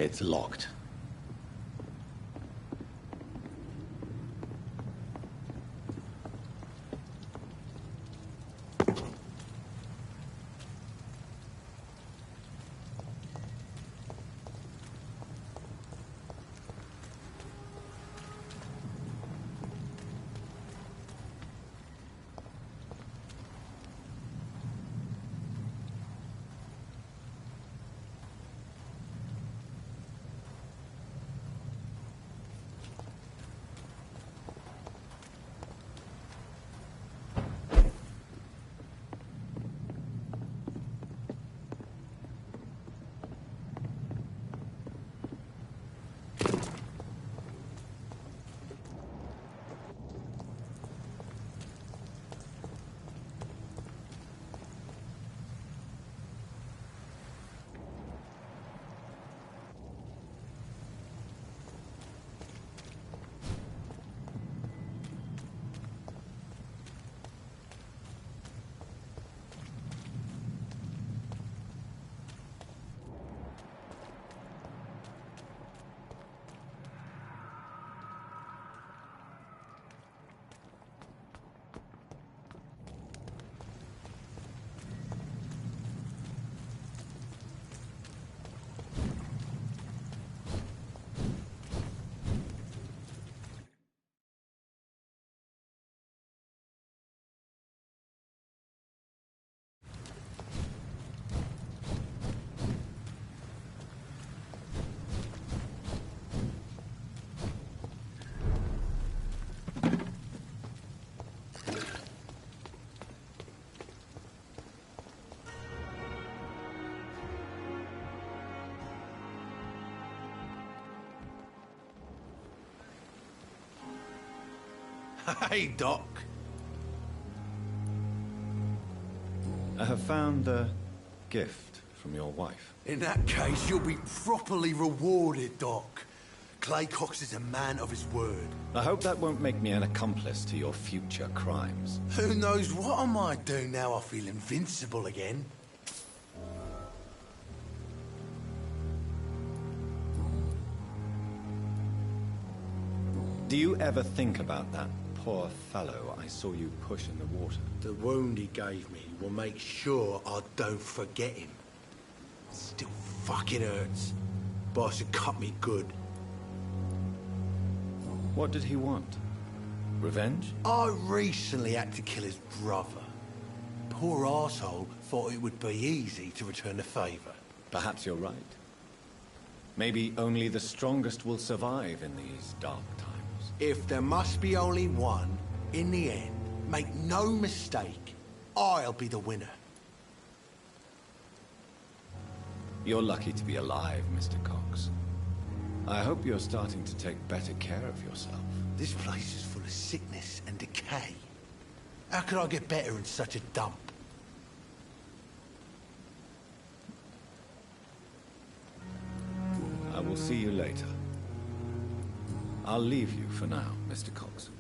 It's locked. Hey, Doc. I have found a gift from your wife. In that case, you'll be properly rewarded, Doc. Clay Cox is a man of his word. I hope that won't make me an accomplice to your future crimes. Who knows what I might do now I feel invincible again. Do you ever think about that poor fellow I saw you push in the water? The wound he gave me will make sure I don't forget him. Still fucking hurts. Boss should cut me good. What did he want? Revenge? I recently had to kill his brother. Poor arsehole thought it would be easy to return the favor. Perhaps you're right. Maybe only the strongest will survive in these dark times. If there must be only one, in the end, make no mistake, I'll be the winner. You're lucky to be alive, Mr. Cox. I hope you're starting to take better care of yourself. This place is full of sickness and decay. How could I get better in such a dump? I will see you later. I'll leave you for now, Mr. Cox.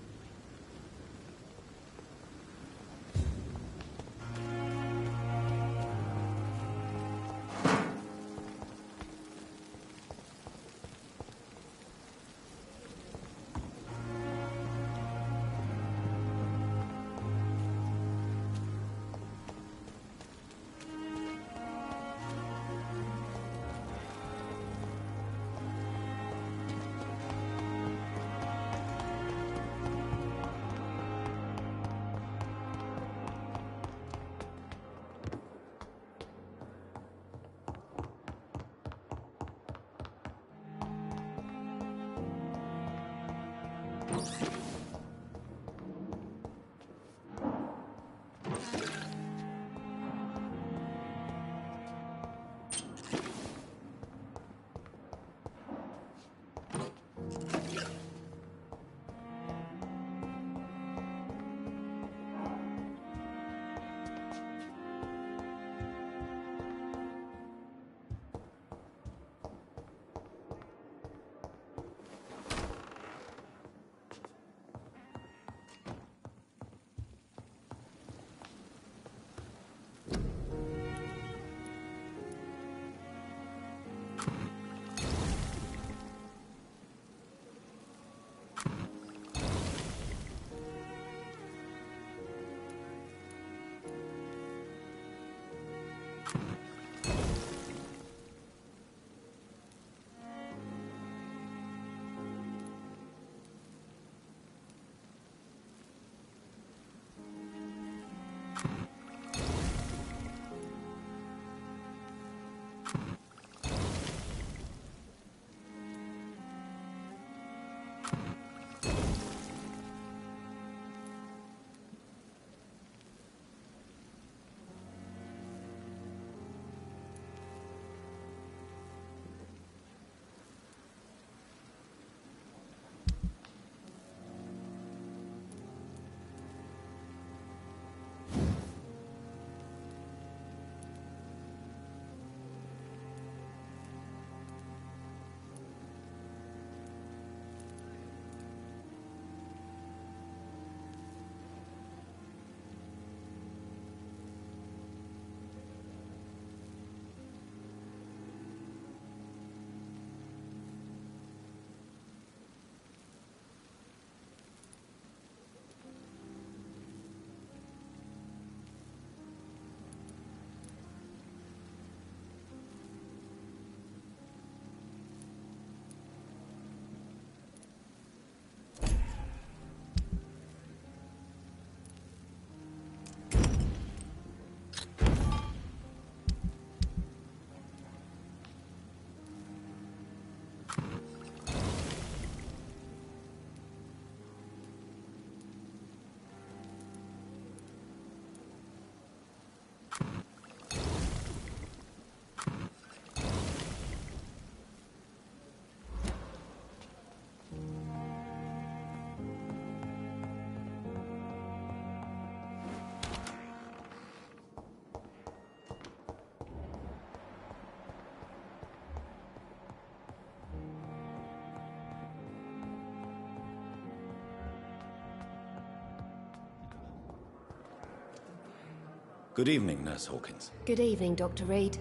Good evening, Nurse Hawkins. Good evening, Dr. Reed.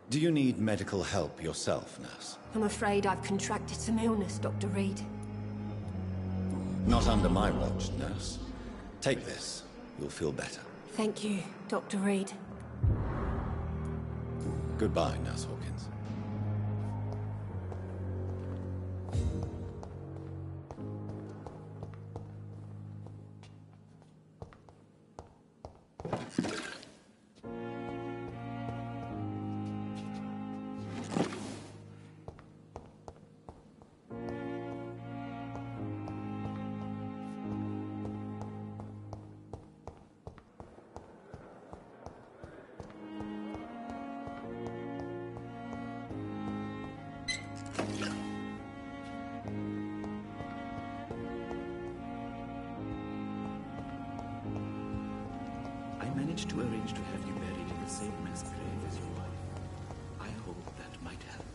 Do you need medical help yourself, Nurse? I'm afraid I've contracted some illness, Dr. Reed. Not under my watch, Nurse. Take this. You'll feel better. Thank you, Dr. Reed. Goodbye, Nurse Hawkins. I managed to arrange to have you buried in the same mass grave as your wife. I hope that might help.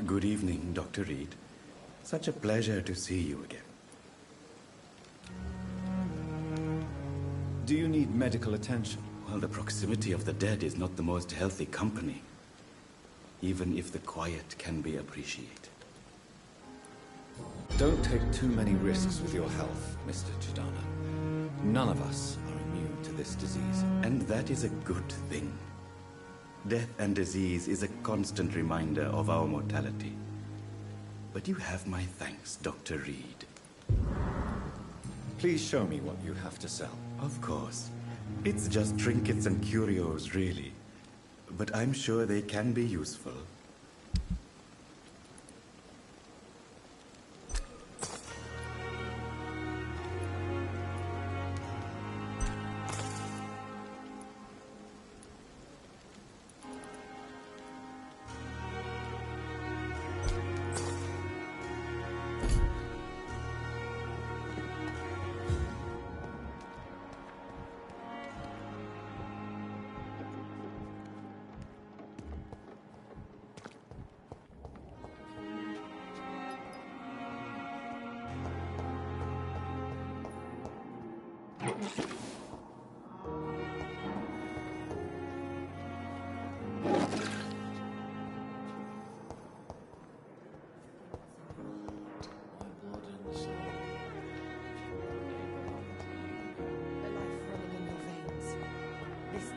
Good evening, Dr. Reed. Such a pleasure to see you again. Do you need medical attention? Well, the proximity of the dead is not the most healthy company, even if the quiet can be appreciated. Don't take too many risks with your health, Mr. Chidana. None of us are immune to this disease. And that is a good thing. Death and disease is a constant reminder of our mortality. But you have my thanks, Dr. Reed. Please show me what you have to sell. Of course. It's just trinkets and curios, really. But I'm sure they can be useful.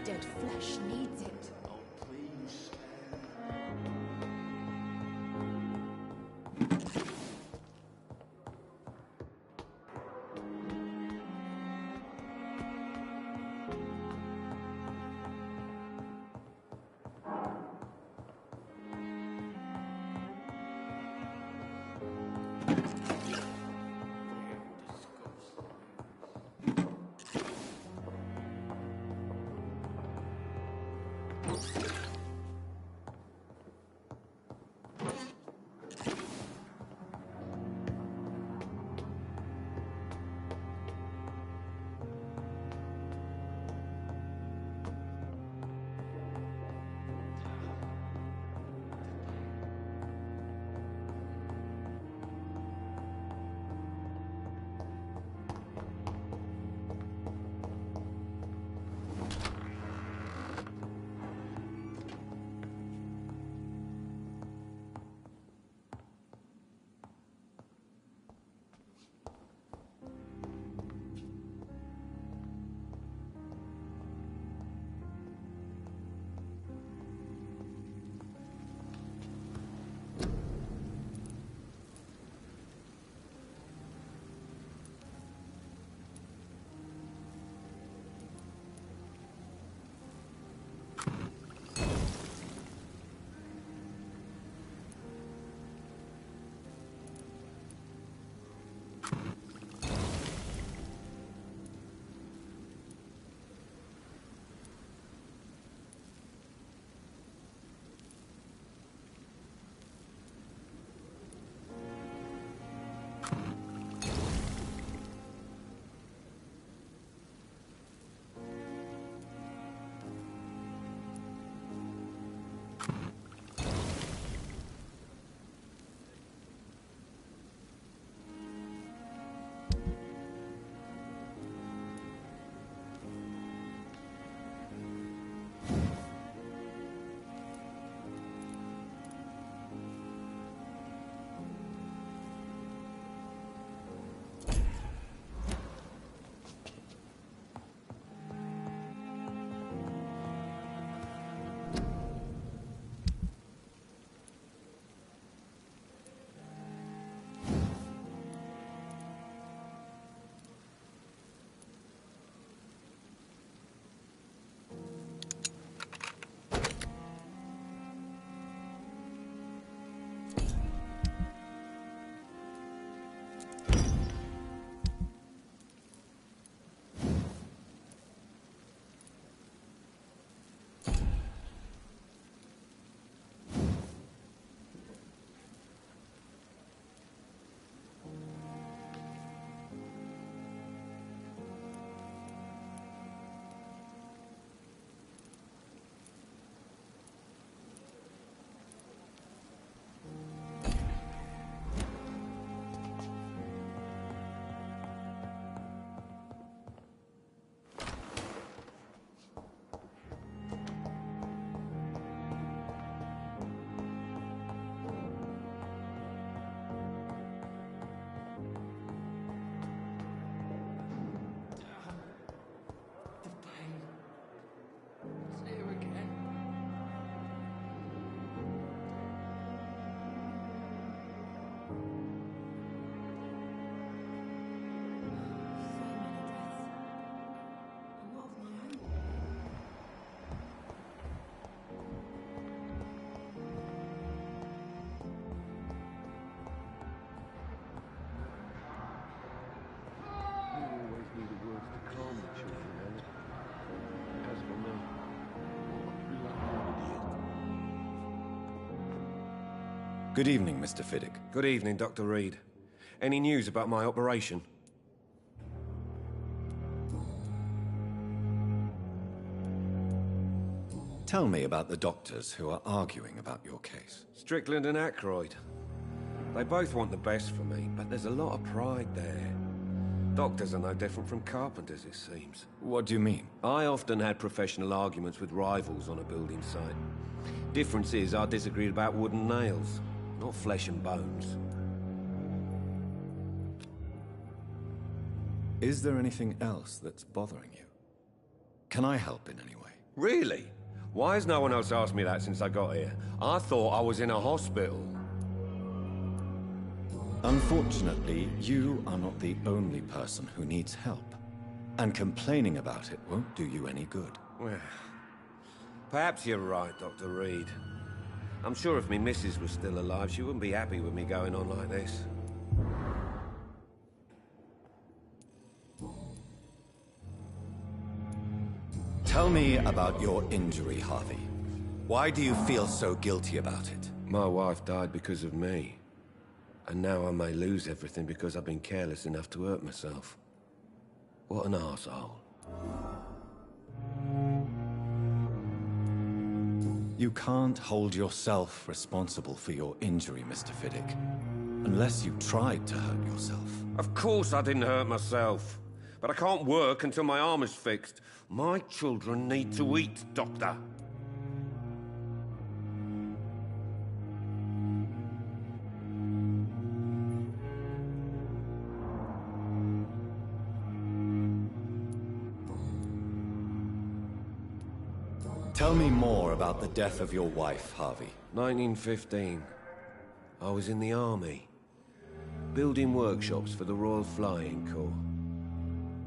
Dead flesh needs it. Oh, please. Good evening, Mr. Fiddick. Good evening, Dr. Reed. Any news about my operation? Tell me about the doctors who are arguing about your case. Strickland and Aykroyd. They both want the best for me, but there's a lot of pride there. Doctors are no different from carpenters, it seems. What do you mean? I often had professional arguments with rivals on a building site. Difference is, I disagreed about wooden nails, not flesh and bones. Is there anything else that's bothering you? Can I help in any way? Really? Why has no one else asked me that since I got here? I thought I was in a hospital. Unfortunately, you are not the only person who needs help. And complaining about it won't do you any good. Well, perhaps you're right, Dr. Reed. I'm sure if me missus was still alive, she wouldn't be happy with me going on like this. Tell me about your injury, Harvey. Why do you feel so guilty about it? My wife died because of me. And now I may lose everything because I've been careless enough to hurt myself. What an arsehole. You can't hold yourself responsible for your injury, Mr. Fiddick. Unless you tried to hurt yourself. Of course I didn't hurt myself. But I can't work until my arm is fixed. My children need to eat, Doctor. Tell me more about the death of your wife, Harvey. 1915. I was in the army. Building workshops for the Royal Flying Corps.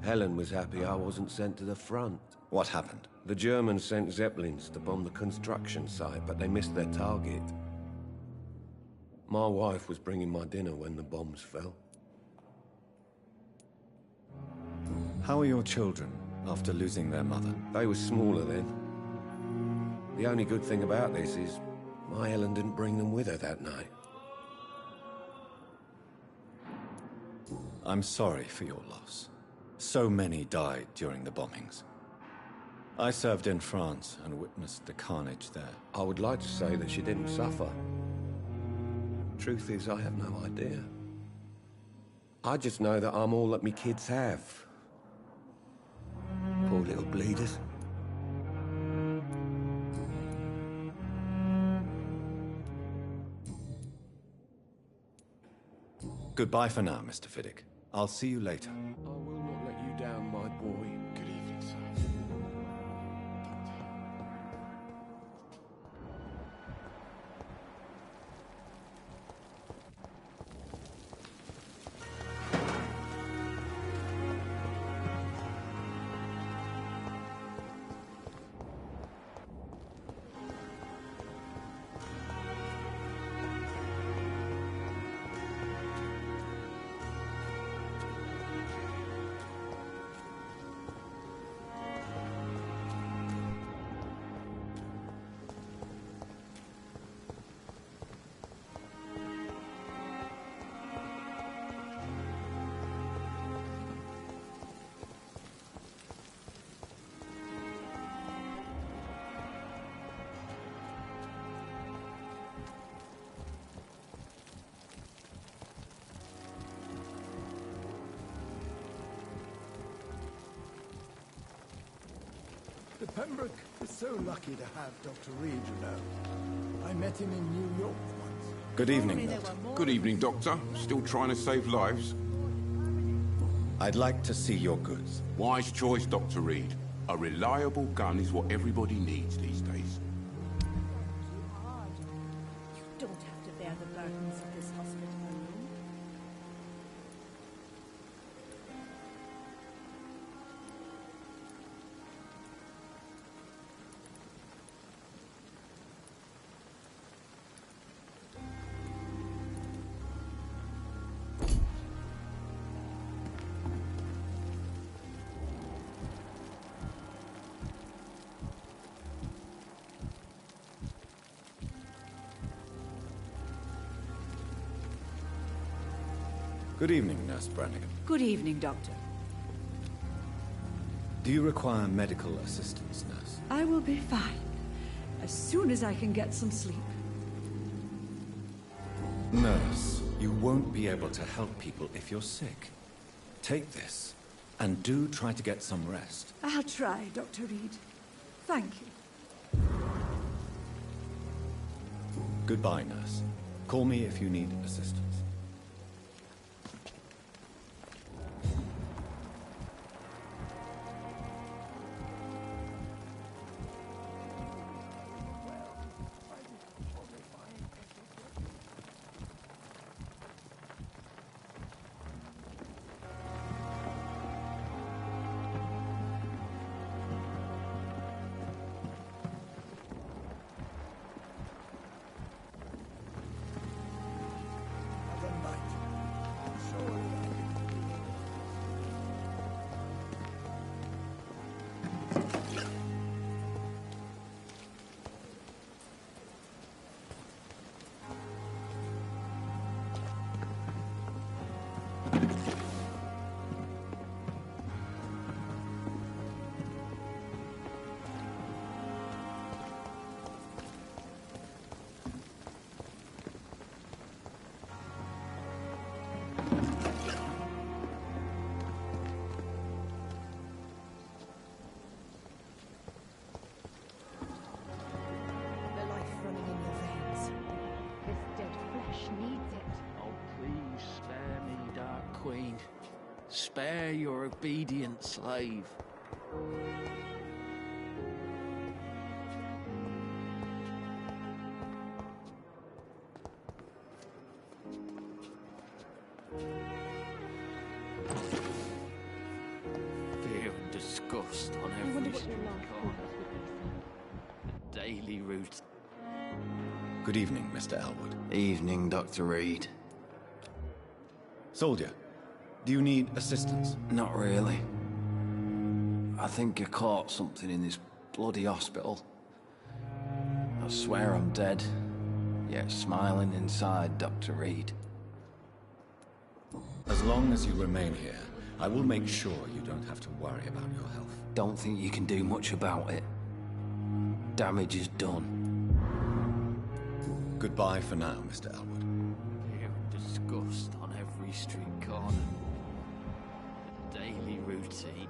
Helen was happy I wasn't sent to the front. What happened? The Germans sent Zeppelins to bomb the construction site, but they missed their target. My wife was bringing my dinner when the bombs fell. How are your children after losing their mother? They were smaller then. The only good thing about this is my Helen didn't bring them with her that night. I'm sorry for your loss. So many died during the bombings. I served in France and witnessed the carnage there. I would like to say that she didn't suffer. Truth is, I have no idea. I just know that I'm all that me kids have. Poor little bleeders. Goodbye for now, Mr. Fiddick. I'll see you later. I will not let you down, my boy. Good evening, sir. The Pembroke is so lucky to have Dr. Reed, you know. I met him in New York once. Good evening, Doctor. Good evening, Doctor. Still trying to save lives? I'd like to see your goods. Wise choice, Dr. Reed. A reliable gun is what everybody needs these days. You don't have to bear the burdens of this hospital alone. Good evening, Nurse Brannigan. Good evening, Doctor. Do you require medical assistance, nurse? I will be fine. As soon as I can get some sleep. Nurse, you won't be able to help people if you're sick. Take this, and do try to get some rest. I'll try, Dr. Reed. Thank you. Goodbye, nurse. Call me if you need assistance. Spare your obedient slave. Fear and disgust on every street corner. The daily route. Good evening, Mr. Elwood. Evening, Dr. Reed. Soldier, do you need assistance? Not really. I think I caught something in this bloody hospital. I swear I'm dead, yet smiling inside, Dr. Reed. As long as you remain here, I will make sure you don't have to worry about your health. Don't think you can do much about it. Damage is done. Goodbye for now, Mr. Elwood. Fear and disgust on every street corner. The daily routine.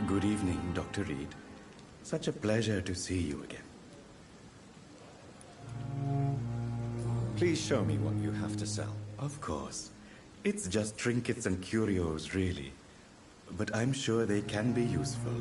Good evening, Dr. Reed. Such a pleasure to see you again. Please show me what you have to sell. Of course. It's just trinkets and curios, really. But I'm sure they can be useful.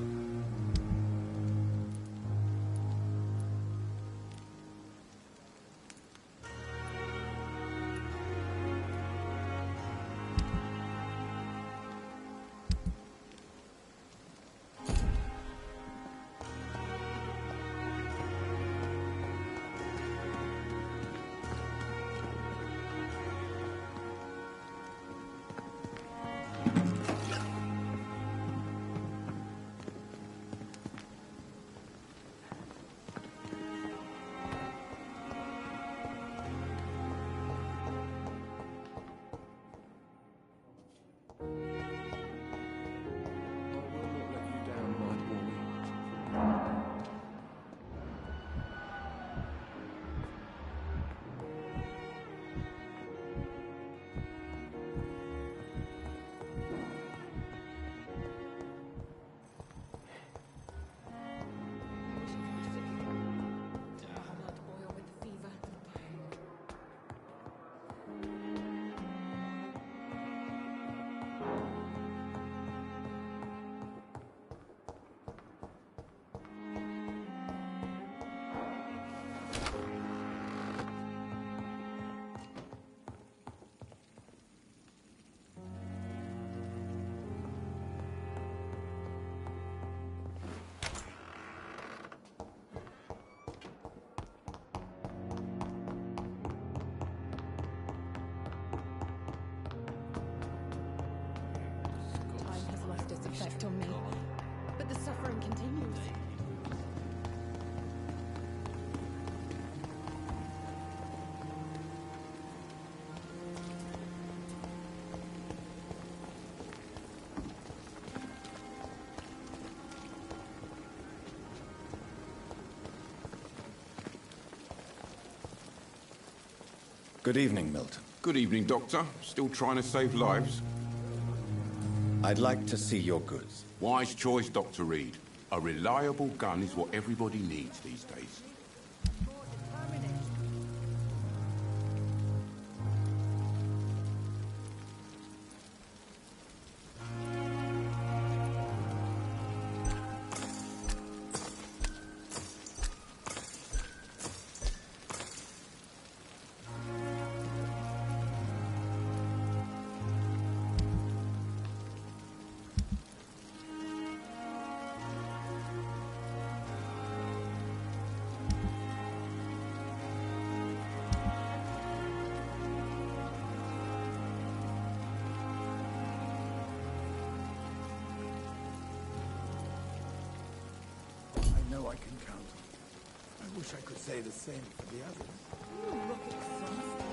Effect on me, but the suffering continues. Good evening, Milton. Good evening, Doctor. Still trying to save lives? I'd like to see your goods. Wise choice, Dr. Reed. A reliable gun is what everybody needs these days. I know I can count on you. I wish I could say the same for the others. You look exhausted.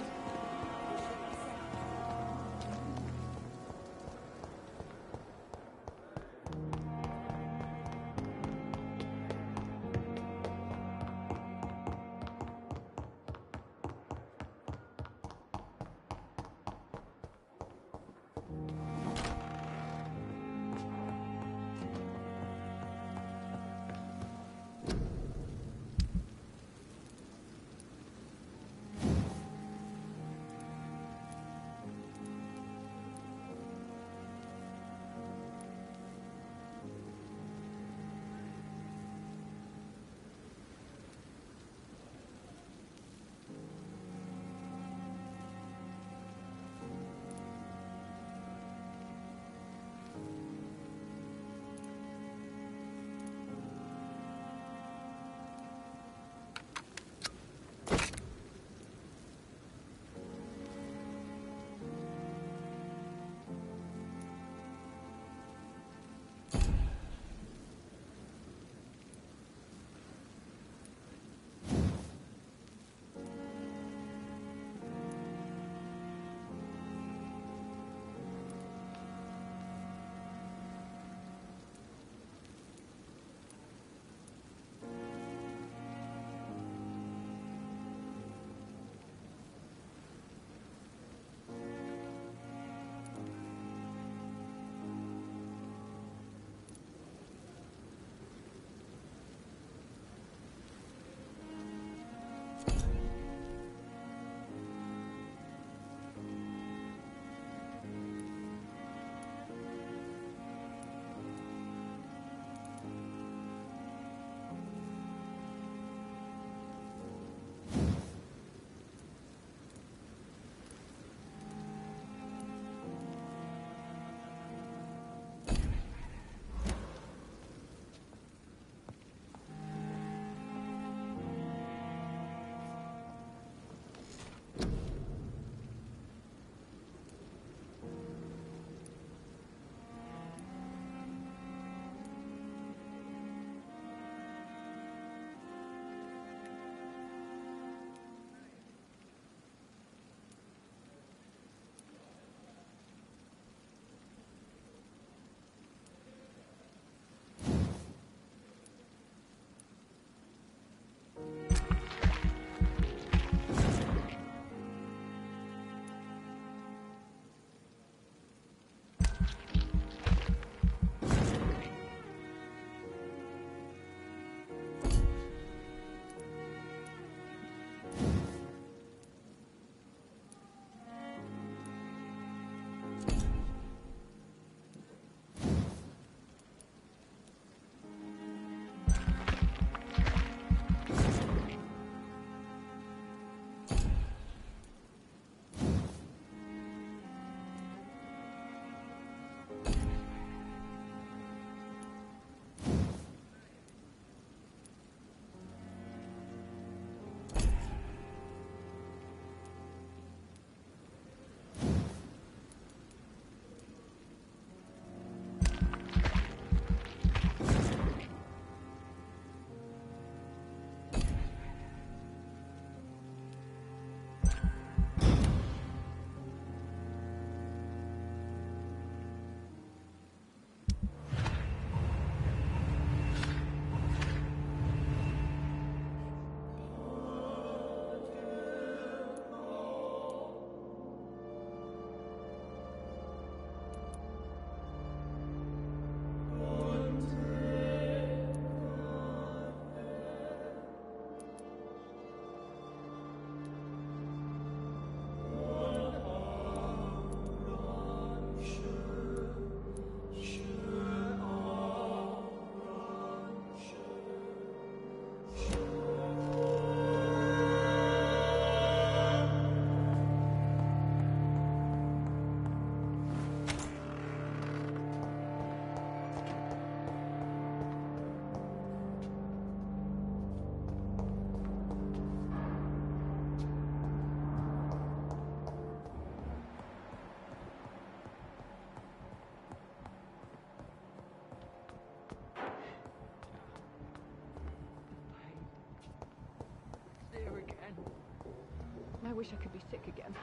wish I could be sick again.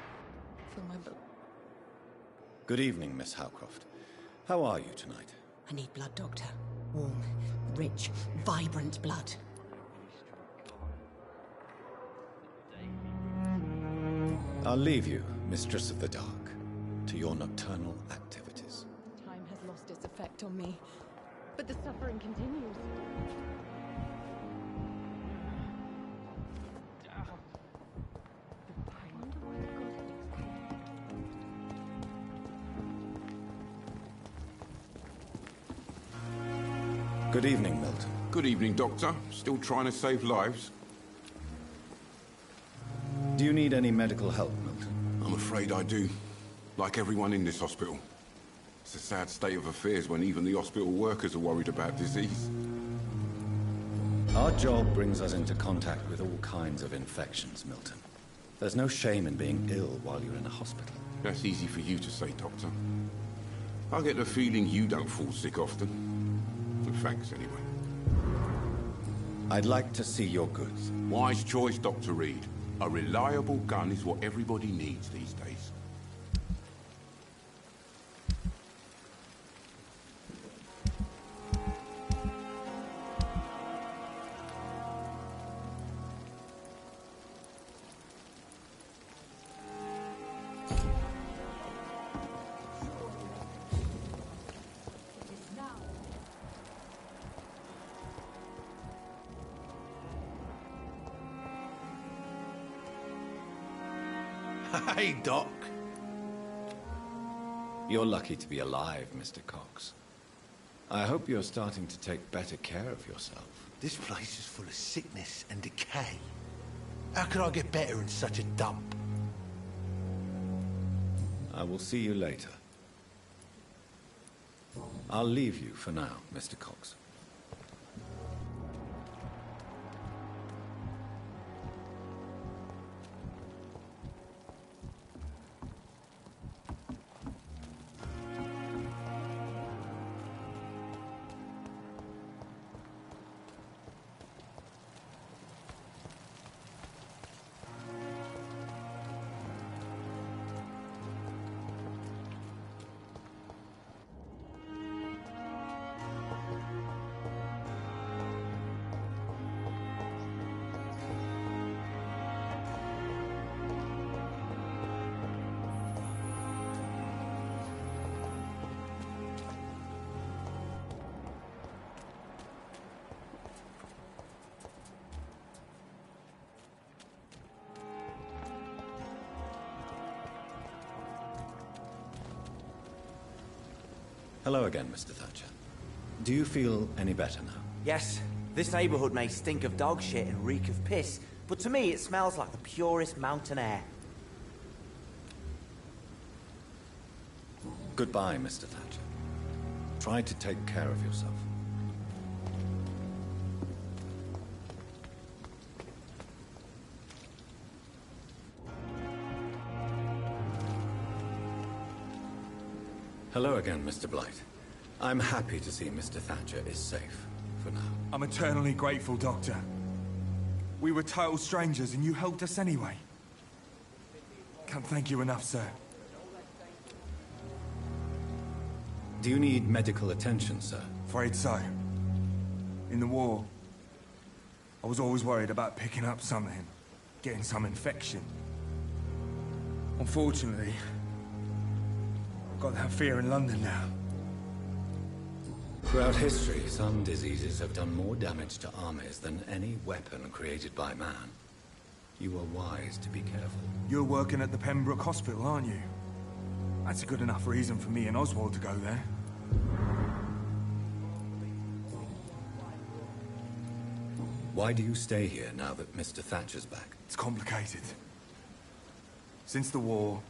Fill my blood. Good evening, Miss Howcroft. How are you tonight? I need blood, Doctor. Warm, rich, vibrant blood. I'll leave you, Mistress of the Dark, to your nocturnal activities. Time has lost its effect on me, but the suffering continues. Good evening, Milton. Good evening, Doctor. Still trying to save lives? Do you need any medical help, Milton? I'm afraid I do. Like everyone in this hospital. It's a sad state of affairs when even the hospital workers are worried about disease. Our job brings us into contact with all kinds of infections, Milton. There's no shame in being ill while you're in a hospital. That's easy for you to say, Doctor. I get the feeling you don't fall sick often. Thanks, anyway. I'd like to see your goods. Wise choice, Dr. Reed. A reliable gun is what everybody needs these days. Hey, Doc. You're lucky to be alive, Mr. Cox. I hope you're starting to take better care of yourself. This place is full of sickness and decay. How could I get better in such a dump? I will see you later. I'll leave you for now, Mr. Cox. Hello again, Mr. Thatcher. Do you feel any better now? Yes, this neighborhood may stink of dog shit and reek of piss, but to me it smells like the purest mountain air. Goodbye, Mr. Thatcher. Try to take care of yourself. Hello again, Mr. Blight. I'm happy to see Mr. Thatcher is safe, for now. I'm eternally grateful, Doctor. We were total strangers and you helped us anyway. Can't thank you enough, sir. Do you need medical attention, sir? Afraid so. In the war, I was always worried about picking up something, getting some infection. Unfortunately, I've got that fear in London now. Throughout history, some diseases have done more damage to armies than any weapon created by man. You are wise to be careful. You're working at the Pembroke Hospital, aren't you? That's a good enough reason for me and Oswald to go there. Why do you stay here now that Mr. Thatcher's back? It's complicated. Since the war,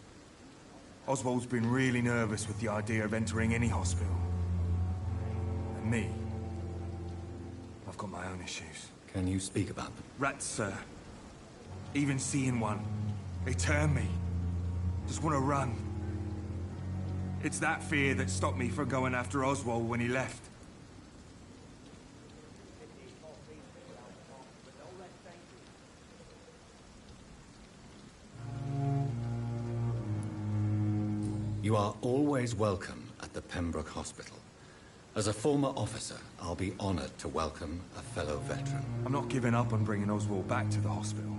Oswald's been really nervous with the idea of entering any hospital. And me, I've got my own issues. Can you speak about them? Rats, sir. Even seeing one, they turn me. Just want to run. It's that fear that stopped me from going after Oswald when he left. You are always welcome at the Pembroke Hospital. As a former officer, I'll be honored to welcome a fellow veteran. I'm not giving up on bringing Oswald back to the hospital.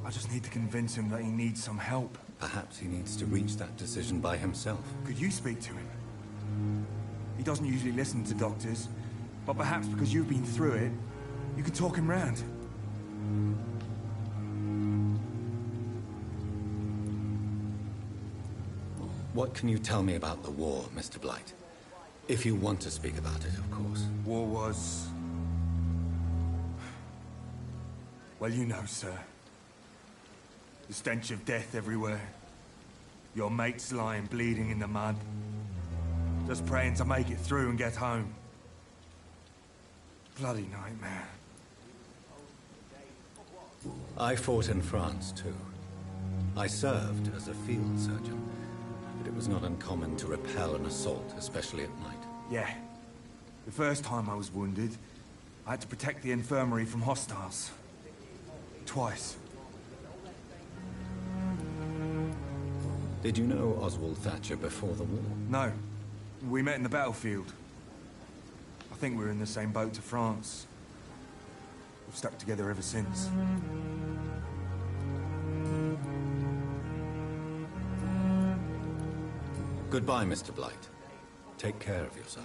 I just need to convince him that he needs some help. Perhaps he needs to reach that decision by himself. Could you speak to him? He doesn't usually listen to doctors, but perhaps because you've been through it, you could talk him round. What can you tell me about the war, Mr. Blight? If you want to speak about it, of course. War was... well, you know, sir. The stench of death everywhere. Your mates lying bleeding in the mud. Just praying to make it through and get home. Bloody nightmare. I fought in France, too. I served as a field surgeon, but it was not uncommon to repel an assault, especially at night. Yeah. The first time I was wounded, I had to protect the infirmary from hostiles. Twice. Did you know Oswald Thatcher before the war? No. We met in the battlefield. I think we're in the same boat to France. We've stuck together ever since. Goodbye, Mr. Blight. Take care of yourself.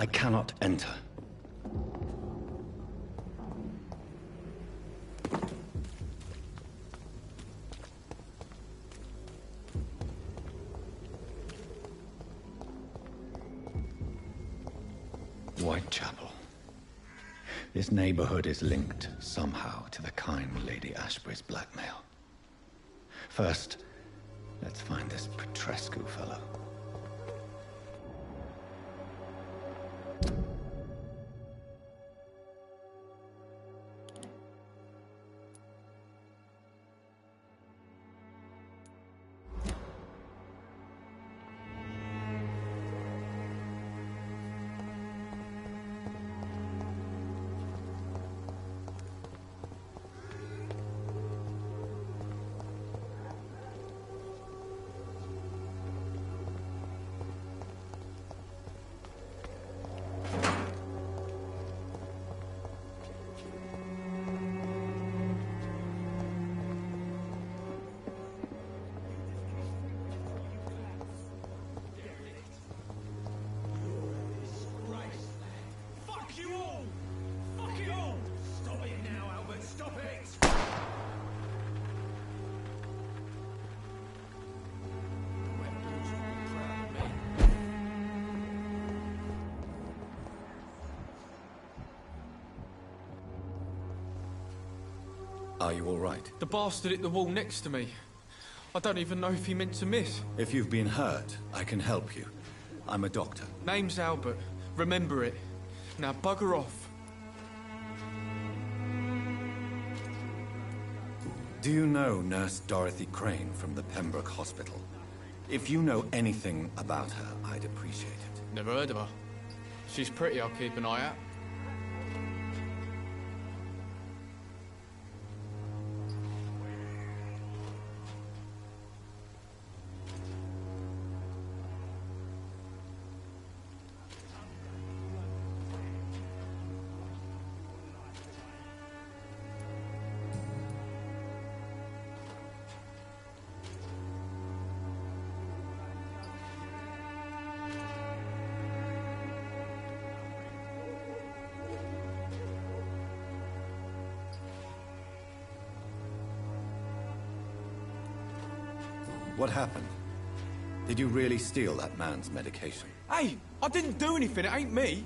I cannot enter. Whitechapel. This neighborhood is linked somehow to the kind Lady Ashbury's blackmail. First, let's find this Petrescu fellow. Are you all right? The bastard hit the wall next to me. I don't even know if he meant to miss. If you've been hurt, I can help you. I'm a doctor. Name's Albert. Remember it. Now bugger off. Do you know Nurse Dorothy Crane from the Pembroke Hospital? If you know anything about her, I'd appreciate it. Never heard of her. She's pretty, I'll keep an eye out. What happened? Did you really steal that man's medication? Hey, I didn't do anything, it ain't me.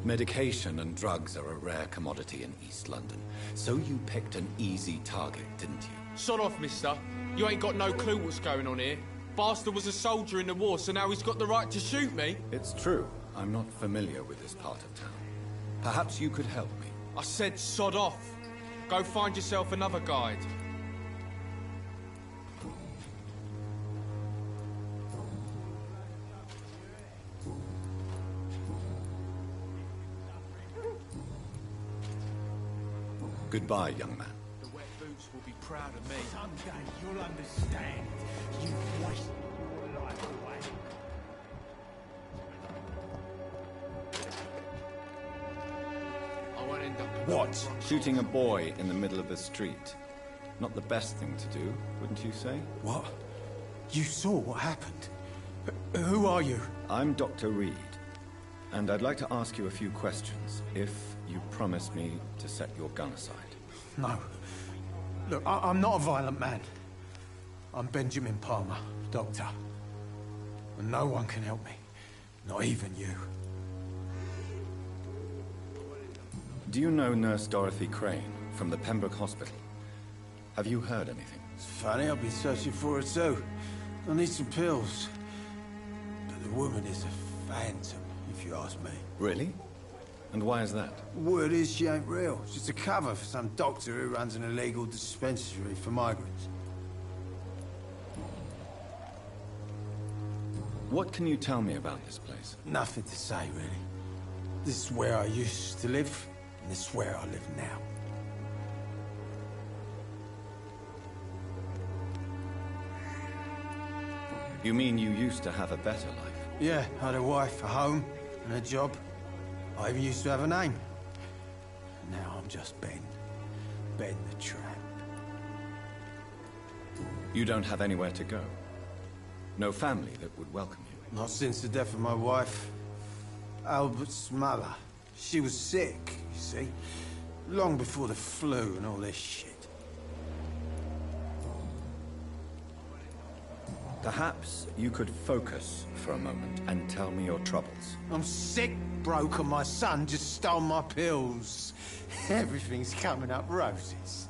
Medication and drugs are a rare commodity in East London. So you picked an easy target, didn't you? Sod off, mister. You ain't got no clue what's going on here. Bastard was a soldier in the war, so now he's got the right to shoot me. It's true. I'm not familiar with this part of town. Perhaps you could help me. I said sod off. Go find yourself another guide. Goodbye, young man. The wet boots will be proud of me. Someday you'll understand. You've wasted your life away. I won't end up... What? Shooting a boy in the middle of the street. Not the best thing to do, wouldn't you say? What? You saw what happened? Who are you? I'm Dr. Reed. And I'd like to ask you a few questions, if you promise me to set your gun aside. No. Look, I'm not a violent man. I'm Benjamin Palmer, doctor. And no one can help me. Not even you. Do you know Nurse Dorothy Crane from the Pembroke Hospital? Have you heard anything? It's funny, I've been searching for her too. I need some pills. But the woman is a phantom, if you ask me. Really? And why is that? Word is she ain't real. She's a cover for some doctor who runs an illegal dispensary for migrants. What can you tell me about this place? Nothing to say, really. This is where I used to live, and this is where I live now. You mean you used to have a better life? Yeah, I had a wife, a home, and a job. I even used to have a name. Now I'm just Ben. Ben the Tramp. You don't have anywhere to go? No family that would welcome you? Not since the death of my wife, Albert's mother. She was sick, you see. Long before the flu and all this shit. Perhaps you could focus for a moment and tell me your troubles. I'm sick, broke, and my son just stole my pills. Everything's coming up roses.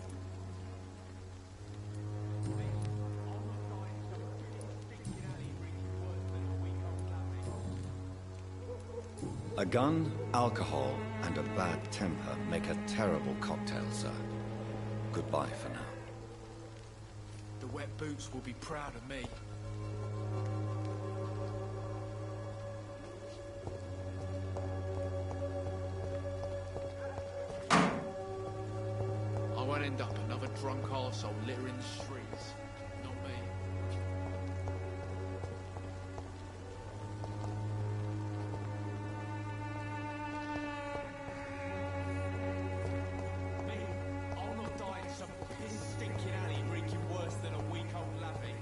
A gun, alcohol, and a bad temper make a terrible cocktail, sir. Goodbye for now. The wet boots will be proud of me. I won't end up another drunk arsehole littering the streets. Not me. I'll not die in some piss-stinking alley reeking worse than a week-old lavvy.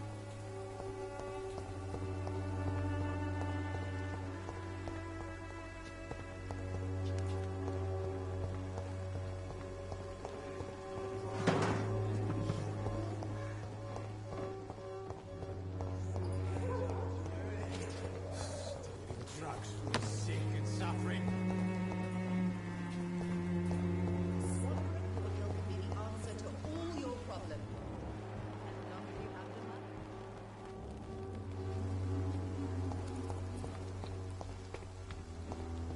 Drugs for the sick and suffering.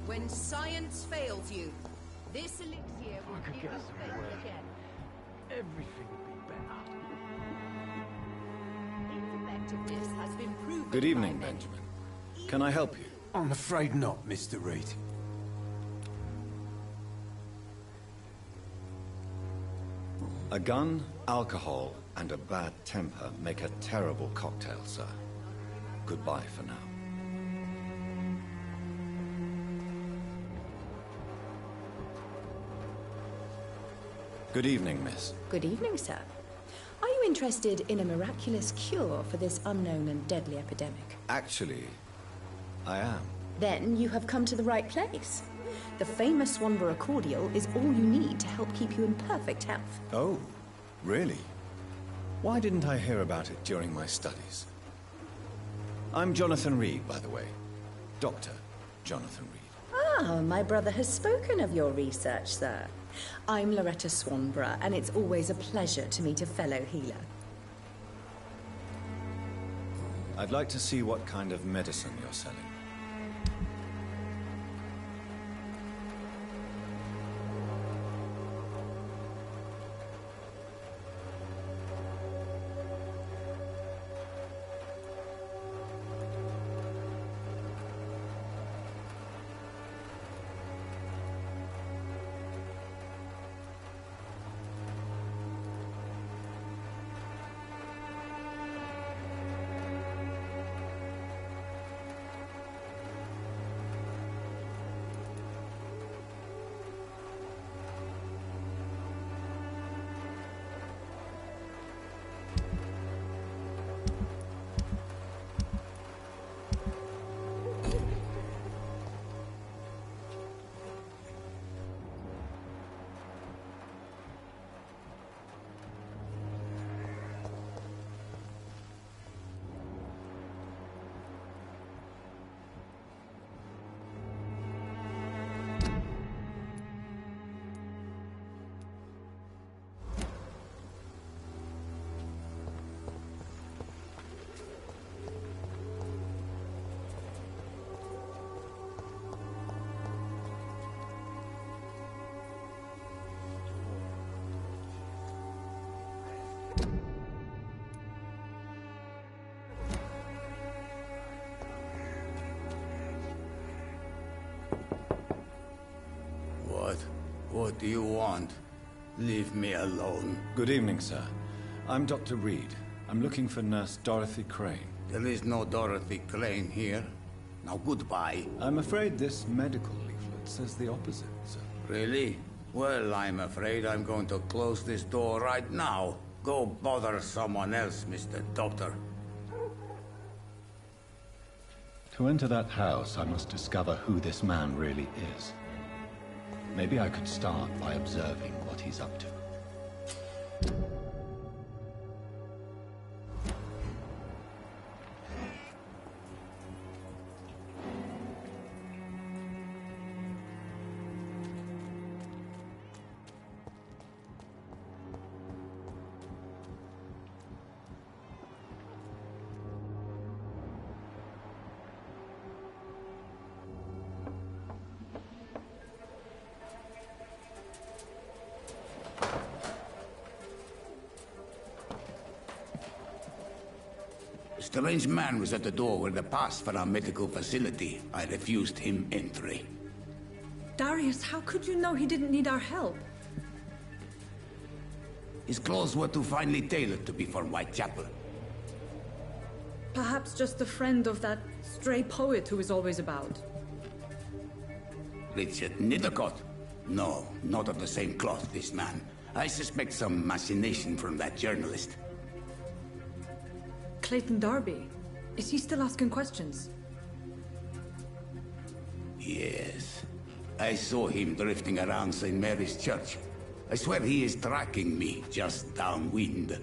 When science fails you, this elixir will give you faith again. Everything would be better. Its effectiveness has been proven. Good evening, Benjamin. Can I help you? I'm afraid not, Mr. Reed. A gun, alcohol, and a bad temper make a terrible cocktail, sir. Goodbye for now. Good evening, miss. Good evening, sir. Are you interested in a miraculous cure for this unknown and deadly epidemic? Actually, I am. Then you have come to the right place. The famous Swanborough cordial is all you need to help keep you in perfect health. Oh, really? Why didn't I hear about it during my studies? I'm Jonathan Reed, by the way. Dr. Jonathan Reed. Ah, my brother has spoken of your research, sir. I'm Loretta Swanborough, and it's always a pleasure to meet a fellow healer. I'd like to see what kind of medicine you're selling. What do you want? Leave me alone. Good evening, sir. I'm Dr. Reed. I'm looking for Nurse Dorothy Crane. There is no Dorothy Crane here. Now goodbye. I'm afraid this medical leaflet says the opposite, sir. Really? Well, I'm afraid I'm going to close this door right now. Go bother someone else, Mr. Doctor. To enter that house, I must discover who this man really is. Maybe I could start by observing what he's up to. A strange man was at the door with a pass for our medical facility. I refused him entry. Darius, how could you know he didn't need our help? His clothes were too finely tailored to be for Whitechapel. Perhaps just a friend of that stray poet who is always about. Richard Nithercott? No, not of the same cloth, this man. I suspect some machination from that journalist. Clayton Darby. Is he still asking questions? Yes. I saw him drifting around St. Mary's Church. I swear he is tracking me just downwind.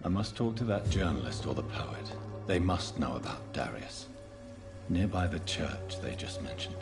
I must talk to that journalist or the poet. They must know about Darius. Nearby the church they just mentioned.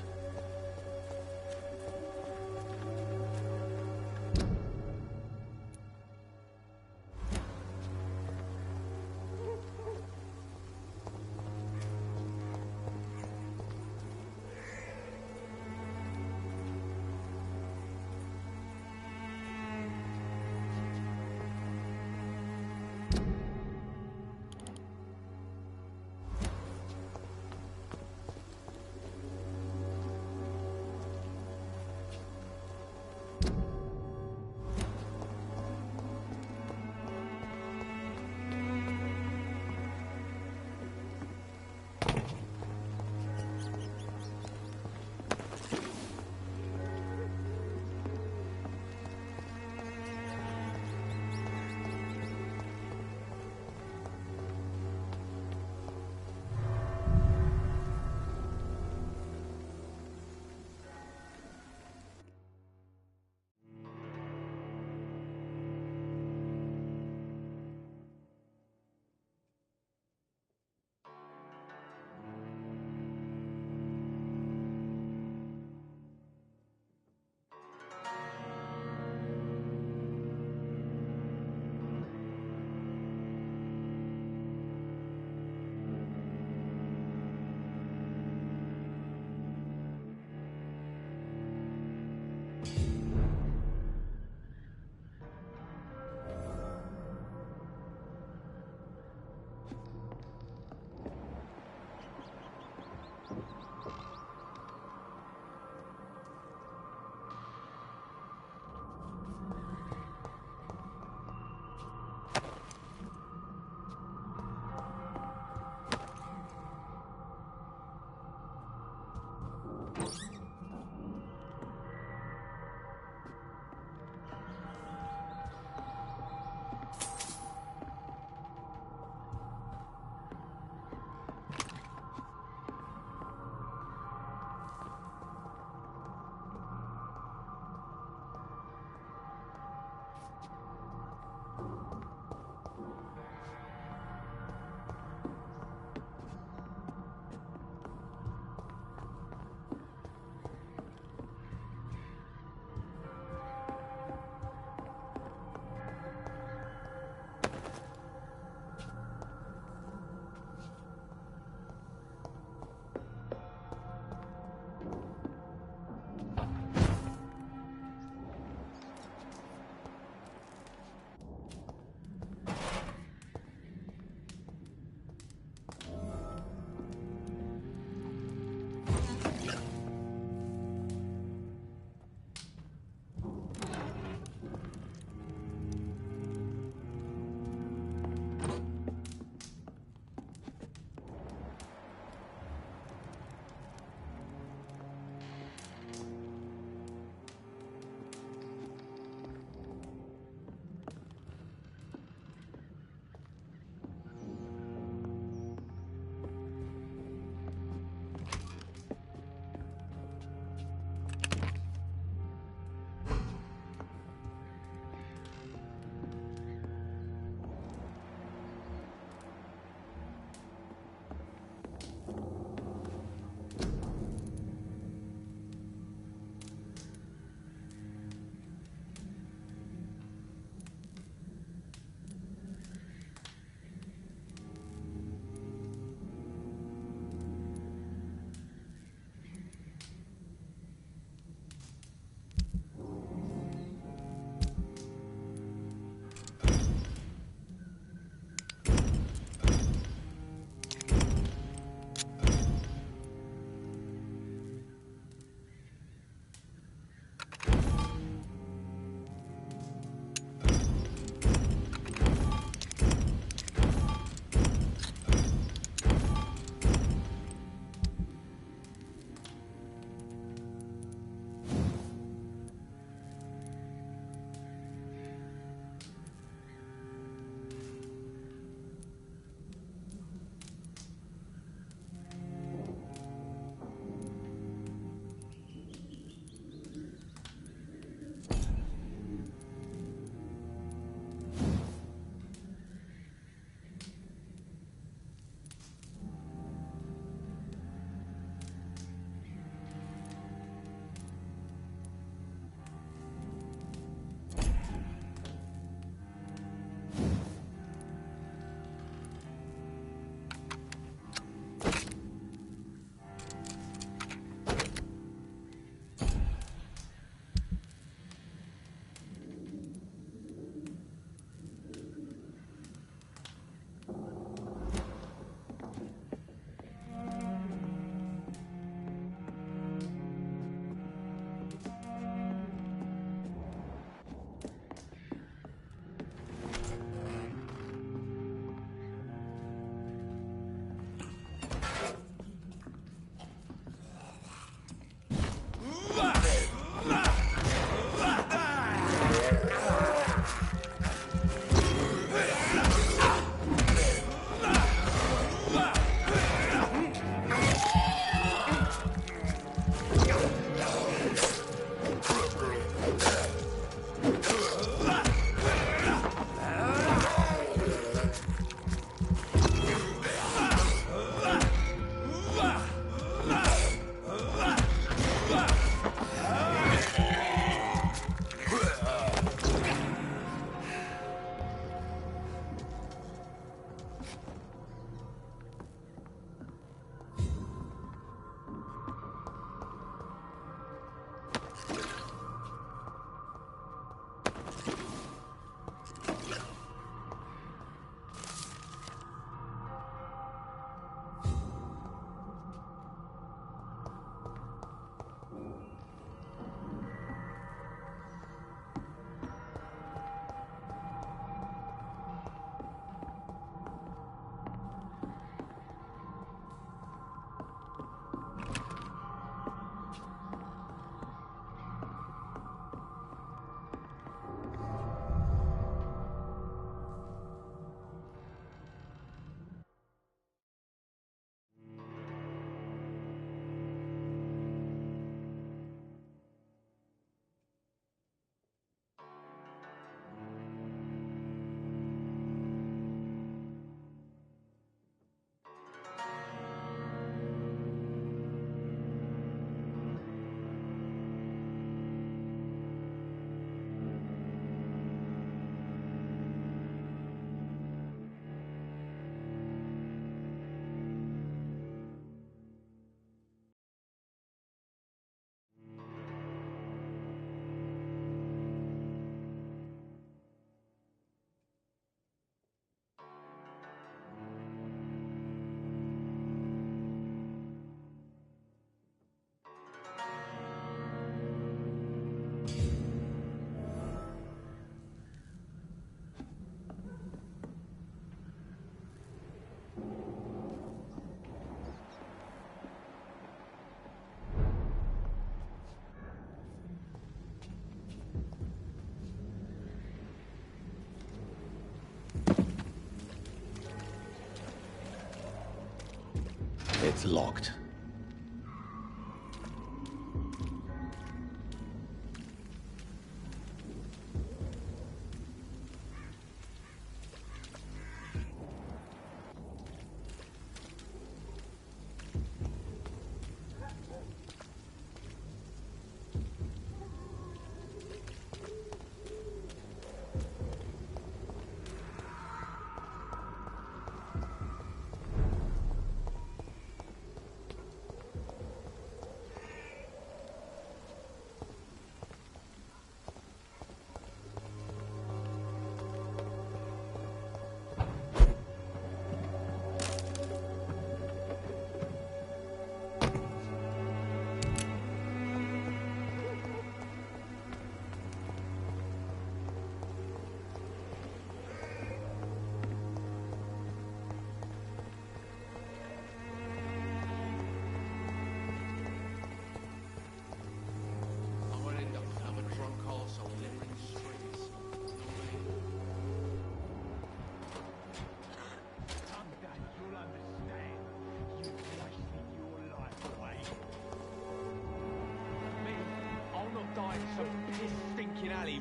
It's locked.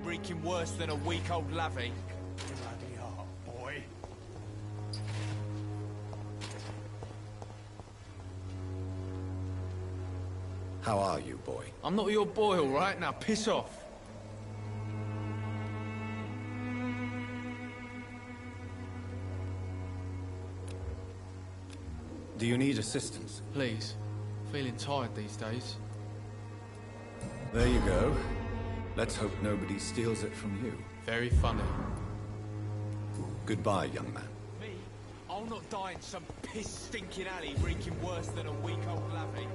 Reeking worse than a week-old lavvy. Bloody hell, boy. How are you, boy? I'm not your boy, all right? Now piss off. Do you need assistance? Please. Feeling tired these days. There you go. Let's hope nobody steals it from you. Very funny. Goodbye, young man. Me? I'll not die in some piss-stinking alley reeking worse than a week-old lavvy.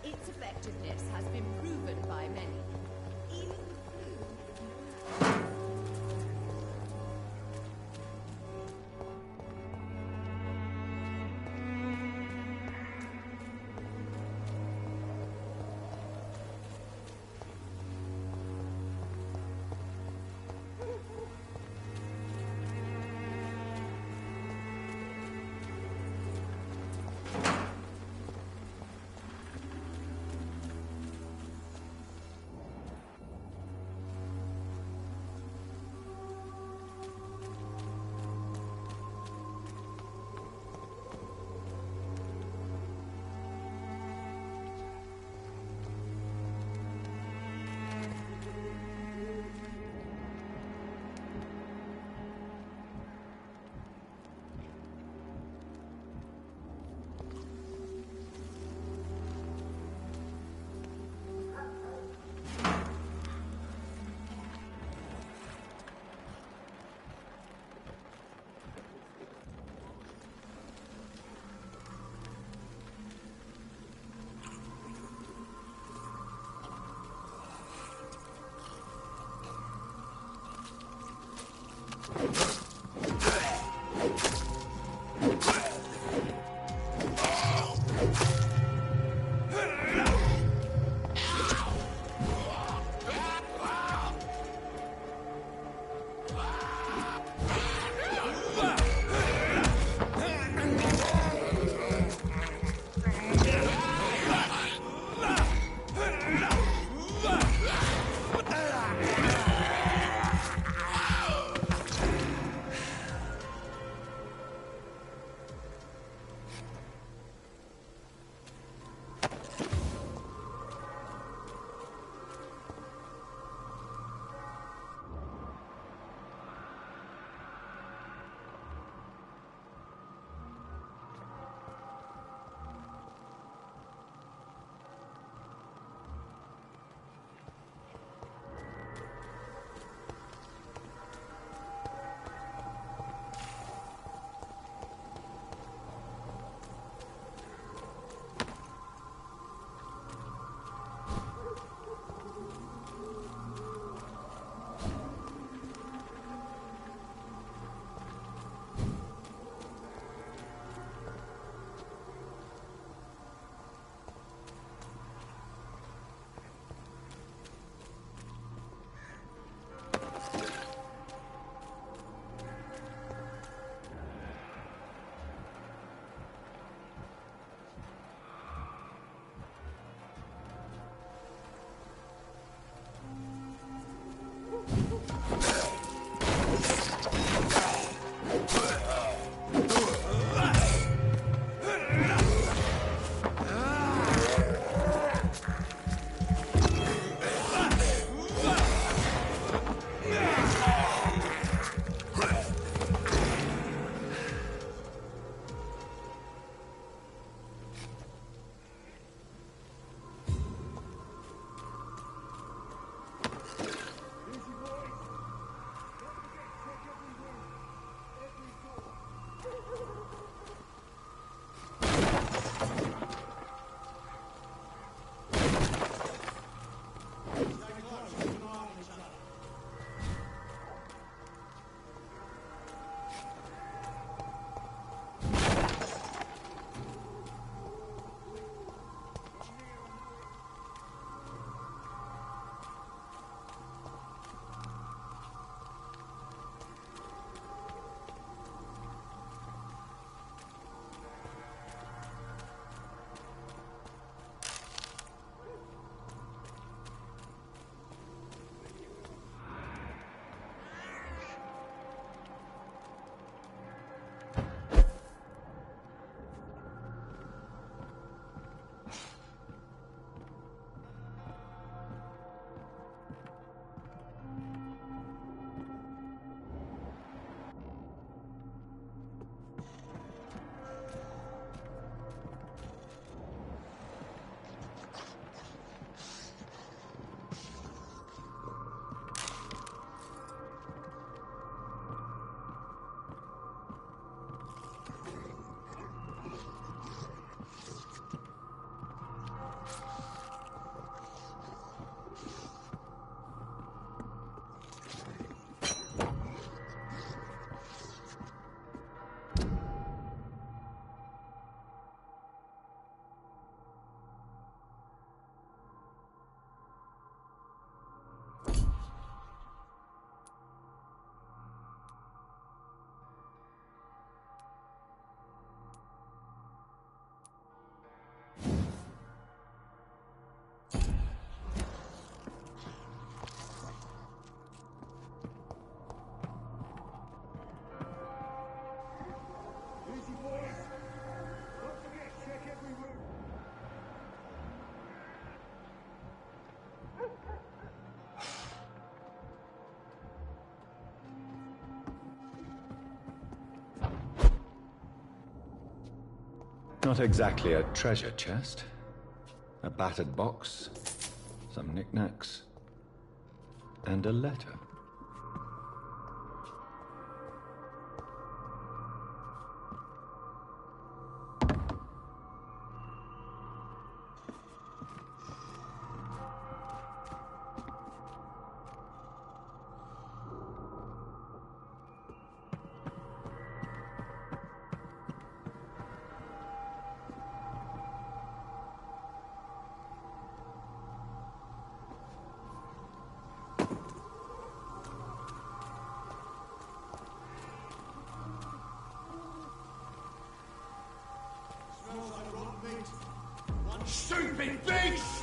Its effectiveness has been proven by many. Even not exactly a treasure chest. A battered box, some knickknacks, and a letter. Stupid beast!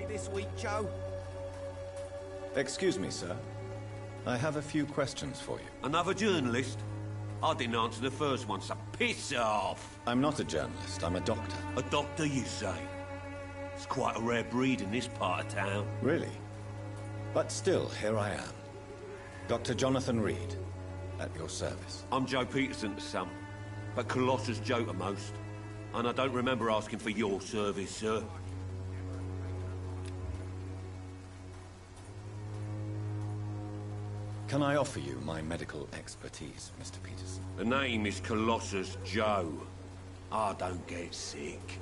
This week, Joe. Excuse me, sir. I have a few questions for you. Another journalist? I didn't answer the first one, so piss off! I'm not a journalist, I'm a doctor. A doctor, you say? It's quite a rare breed in this part of town. Really? But still, here I am. Dr. Jonathan Reed, at your service. I'm Joe Peterson's son, but Colossus Joe to most. And I don't remember asking for your service, sir. Can I offer you my medical expertise, Mr. Peterson? The name is Colossus Joe. I don't get sick.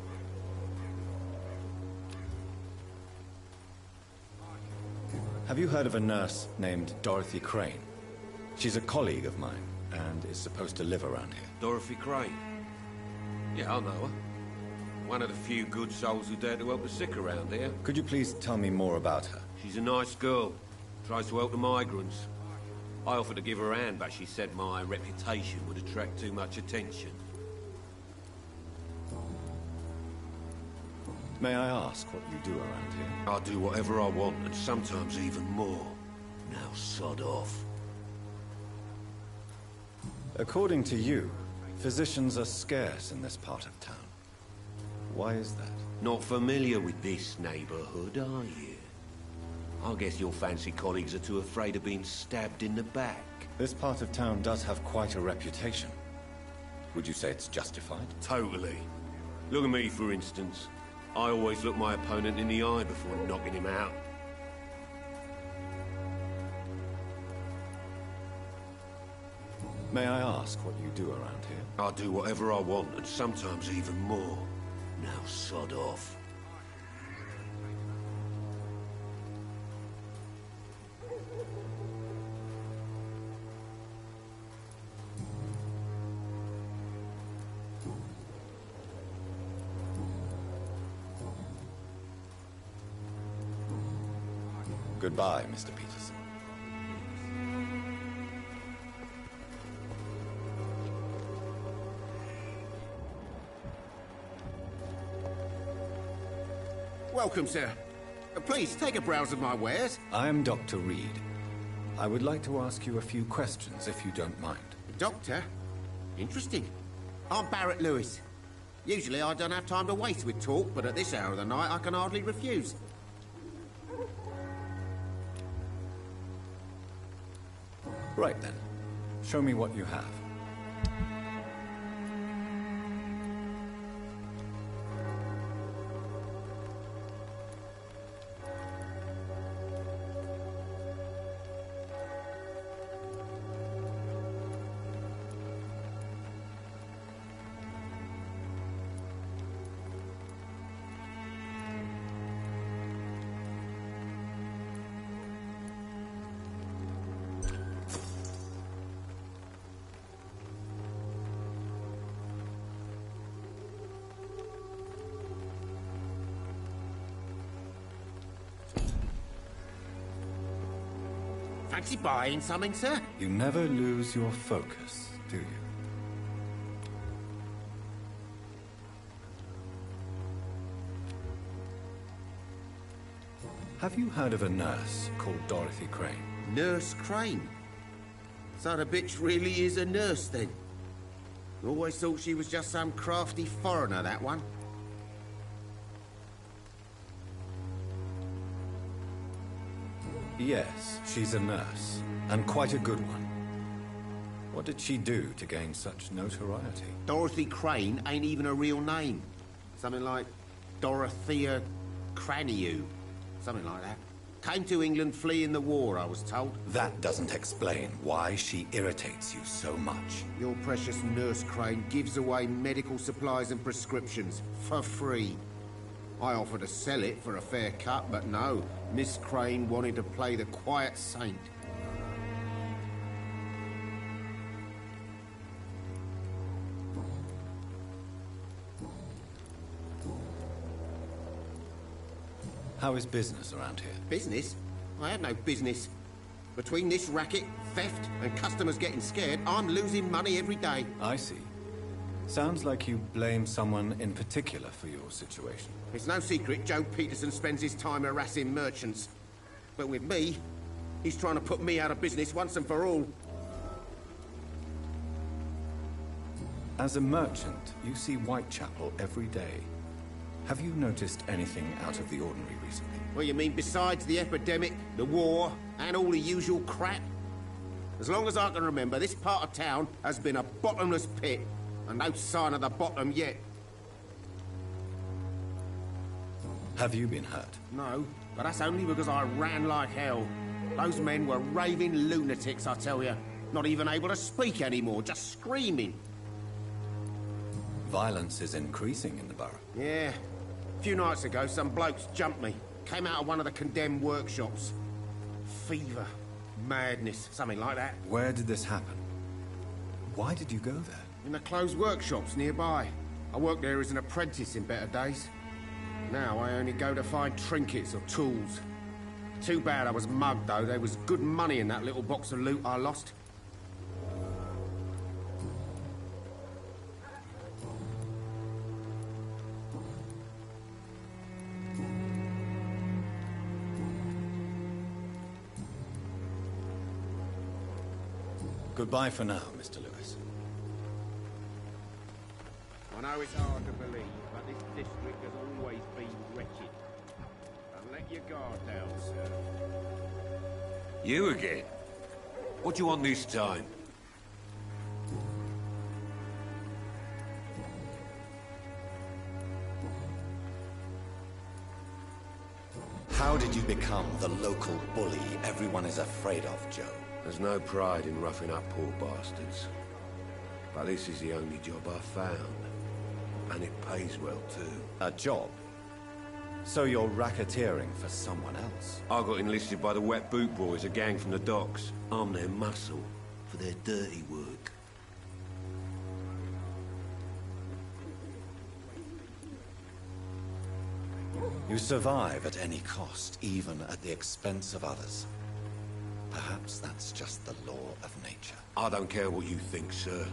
Have you heard of a nurse named Dorothy Crane? She's a colleague of mine, and is supposed to live around here. Dorothy Crane? Yeah, I know her. One of the few good souls who dare to help the sick around here. Could you please tell me more about her? She's a nice girl. Tries to help the migrants. I offered to give her a hand, but she said my reputation would attract too much attention. May I ask what you do around here? I do whatever I want, and sometimes even more. Now sod off. According to you, physicians are scarce in this part of town. Why is that? Not familiar with this neighborhood, are you? I guess your fancy colleagues are too afraid of being stabbed in the back. This part of town does have quite a reputation. Would you say it's justified? Totally. Look at me, for instance. I always look my opponent in the eye before knocking him out. May I ask what you do around here? I do whatever I want, and sometimes even more. Now sod off. Goodbye, Mr. Peterson. Welcome, sir. Please, take a browse of my wares. I am Dr. Reed. I would like to ask you a few questions, if you don't mind. Doctor? Interesting. I'm Barrett Lewis. Usually I don't have time to waste with talk, but at this hour of the night I can hardly refuse. Right then. Show me what you have. Fancy buying something, sir? You never lose your focus, do you? Have you heard of a nurse called Dorothy Crane? Nurse Crane? So the bitch really is a nurse, then? Always thought she was just some crafty foreigner, that one. Yes, she's a nurse, and quite a good one. What did she do to gain such notoriety? Dorothy Crane ain't even a real name. Something like Dorothea Craniu. Something like that. Came to England fleeing the war, I was told. That doesn't explain why she irritates you so much. Your precious Nurse Crane gives away medical supplies and prescriptions for free. I offered to sell it for a fair cut, but no. Miss Crane wanted to play the quiet saint. How is business around here? Business? I have no business. Between this racket, theft, and customers getting scared, I'm losing money every day. I see. Sounds like you blame someone in particular for your situation. It's no secret Joe Peterson spends his time harassing merchants. But with me, he's trying to put me out of business once and for all. As a merchant, you see Whitechapel every day. Have you noticed anything out of the ordinary recently? Well, you mean besides the epidemic, the war, and all the usual crap? As long as I can remember, this part of town has been a bottomless pit, and no sign of the bottom yet. Have you been hurt? No, but that's only because I ran like hell. Those men were raving lunatics, I tell you. Not even able to speak anymore, just screaming. Violence is increasing in the borough. Yeah. A few nights ago, some blokes jumped me. Came out of one of the condemned workshops. Fever, madness, something like that. Where did this happen? Why did you go there? In the closed workshops nearby. I worked there as an apprentice in better days. Now I only go to find trinkets or tools. Too bad I was mugged, though. There was good money in that little box of loot I lost. Goodbye for now, Mr. Lewis. I know it's hard to believe, but this district has always been wretched. Don't let your guard down, sir. You again? What do you want this time? How did you become the local bully everyone is afraid of, Joe? There's no pride in roughing up poor bastards. But this is the only job I've found. And it pays well, too. A job? So you're racketeering for someone else? I got enlisted by the Wet Boot Boys, a gang from the docks. I'm their muscle for their dirty work. You survive at any cost, even at the expense of others. Perhaps that's just the law of nature. I don't care what you think, sir.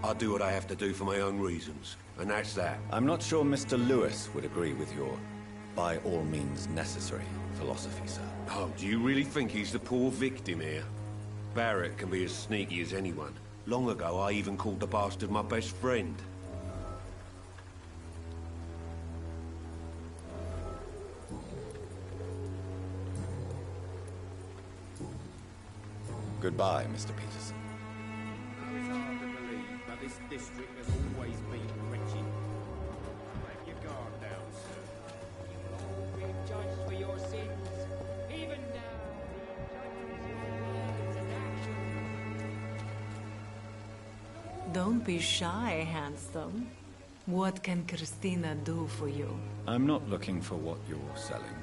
I do what I have to do for my own reasons, and that's that. I'm not sure Mr. Lewis would agree with your by all means necessary philosophy, sir. Oh, do you really think he's the poor victim here? Barrett can be as sneaky as anyone. Long ago, I even called the bastard my best friend. Goodbye, Mr. Peterson. I know it's hard to believe, but this district has always been wretched. Don't let your guard down, sir. You will all be judged for your sins. Even now, Don't be shy, handsome. What can Christina do for you? I'm not looking for what you're selling.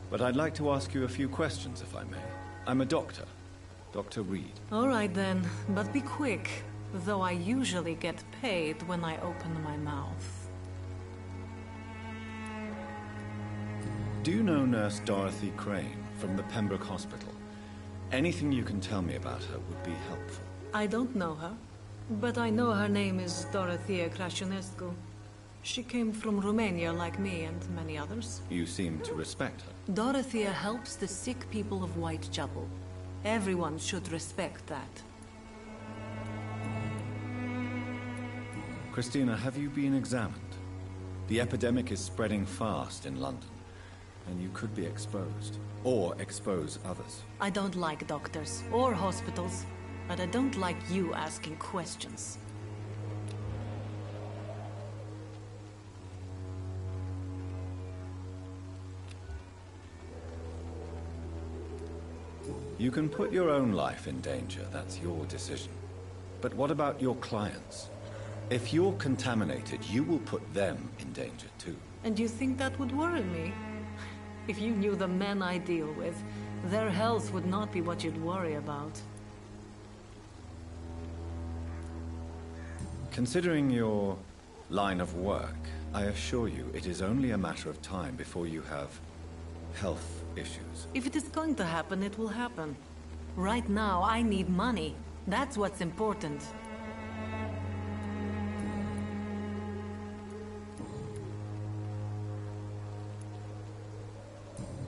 But I'd like to ask you a few questions, if I may. I'm a doctor. Dr. Reed. All right then, but be quick. Though I usually get paid when I open my mouth. Do you know Nurse Dorothy Crane from the Pembroke Hospital? Anything you can tell me about her would be helpful. I don't know her, but I know her name is Dorothea Crasionescu. She came from Romania like me and many others. You seem to respect her. Dorothea helps the sick people of Whitechapel. Everyone should respect that. Christina, have you been examined? The epidemic is spreading fast in London, and you could be exposed, or expose others. I don't like doctors or hospitals, but I don't like you asking questions. You can put your own life in danger, that's your decision. But what about your clients? If you're contaminated, you will put them in danger too. And you think that would worry me? If you knew the men I deal with, their health would not be what you'd worry about. Considering your line of work, I assure you it is only a matter of time before you have health issues. If it is going to happen, it will happen. Right now, I need money. That's what's important.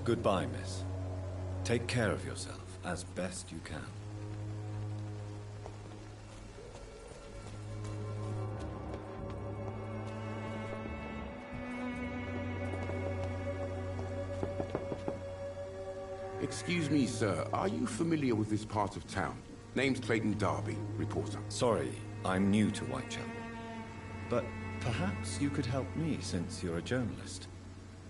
Goodbye, miss. Take care of yourself as best you can. Excuse me, sir. Are you familiar with this part of town? Name's Clayton Darby, reporter. Sorry, I'm new to Whitechapel. But perhaps you could help me since you're a journalist.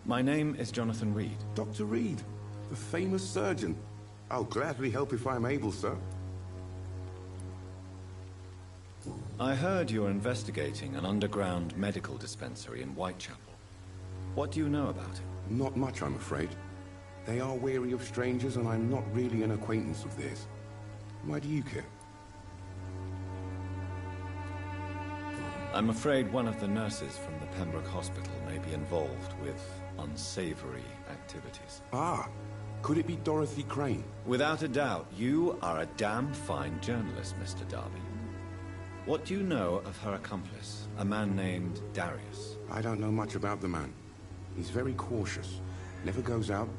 My name is Jonathan Reed. Dr. Reed, the famous surgeon. I'll gladly help if I'm able, sir. I heard you're investigating an underground medical dispensary in Whitechapel. What do you know about it? Not much, I'm afraid. They are wary of strangers, and I'm not really an acquaintance of theirs. Why do you care? I'm afraid one of the nurses from the Pembroke Hospital may be involved with unsavory activities. Ah, Could it be Dorothy Crane? Without a doubt, you are a damn fine journalist, Mr. Darby. What do you know of her accomplice, a man named Darius? I don't know much about the man. He's very cautious. Never goes out.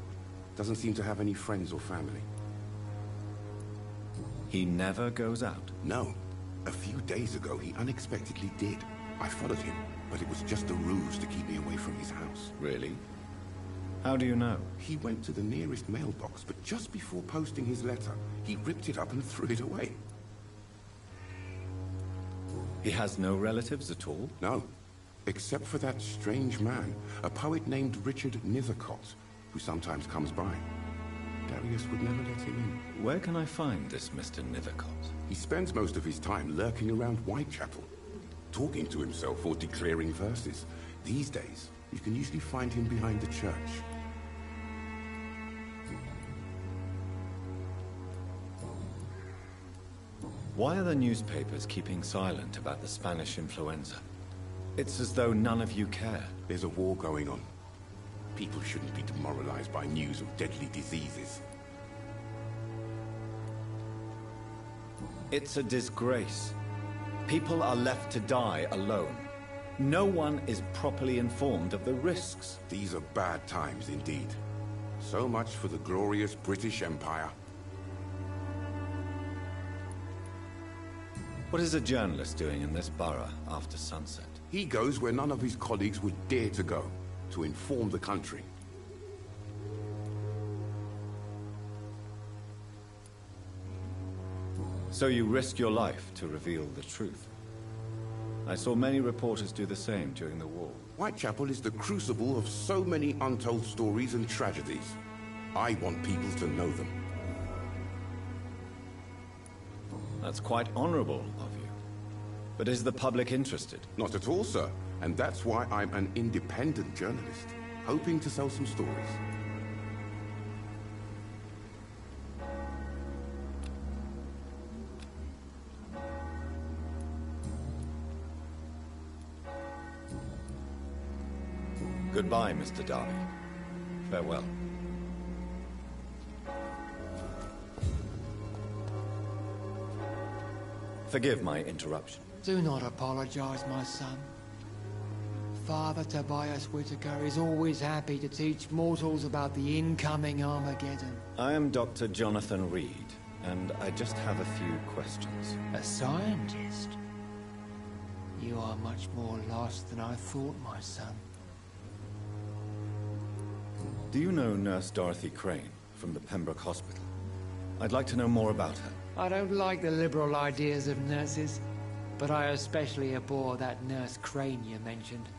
Doesn't seem to have any friends or family. He never goes out? No. A few days ago, he unexpectedly did. I followed him, but it was just a ruse to keep me away from his house. Really? How do you know? He went to the nearest mailbox, but just before posting his letter, he ripped it up and threw it away. He has no relatives at all? No. Except for that strange man, a poet named Richard Nethercott, who sometimes comes by. Darius would never let him in. Where can I find this Mr. Nethercott? He spends most of his time lurking around Whitechapel, talking to himself or declaring verses. These days, you can usually find him behind the church. Why are the newspapers keeping silent about the Spanish influenza? It's as though none of you care. There's a war going on. People shouldn't be demoralized by news of deadly diseases. It's a disgrace. People are left to die alone. No one is properly informed of the risks. These are bad times indeed. So much for the glorious British Empire. What is a journalist doing in this borough after sunset? He goes where none of his colleagues would dare to go, to inform the country. So you risk your life to reveal the truth. I saw many reporters do the same during the war. Whitechapel is the crucible of so many untold stories and tragedies. I want people to know them. That's quite honorable of you. But is the public interested? Not at all, sir. And that's why I'm an independent journalist, hoping to sell some stories. Goodbye, Mr. Darby. Farewell. Forgive my interruption. Do not apologize, my son. Father Tobias Whitaker is always happy to teach mortals about the incoming Armageddon. I am Dr. Jonathan Reed, and I just have a few questions. A scientist? You are much more lost than I thought, my son. Do you know Nurse Dorothy Crane from the Pembroke Hospital? I'd like to know more about her. I don't like the liberal ideas of nurses, but I especially abhor that Nurse Crane you mentioned.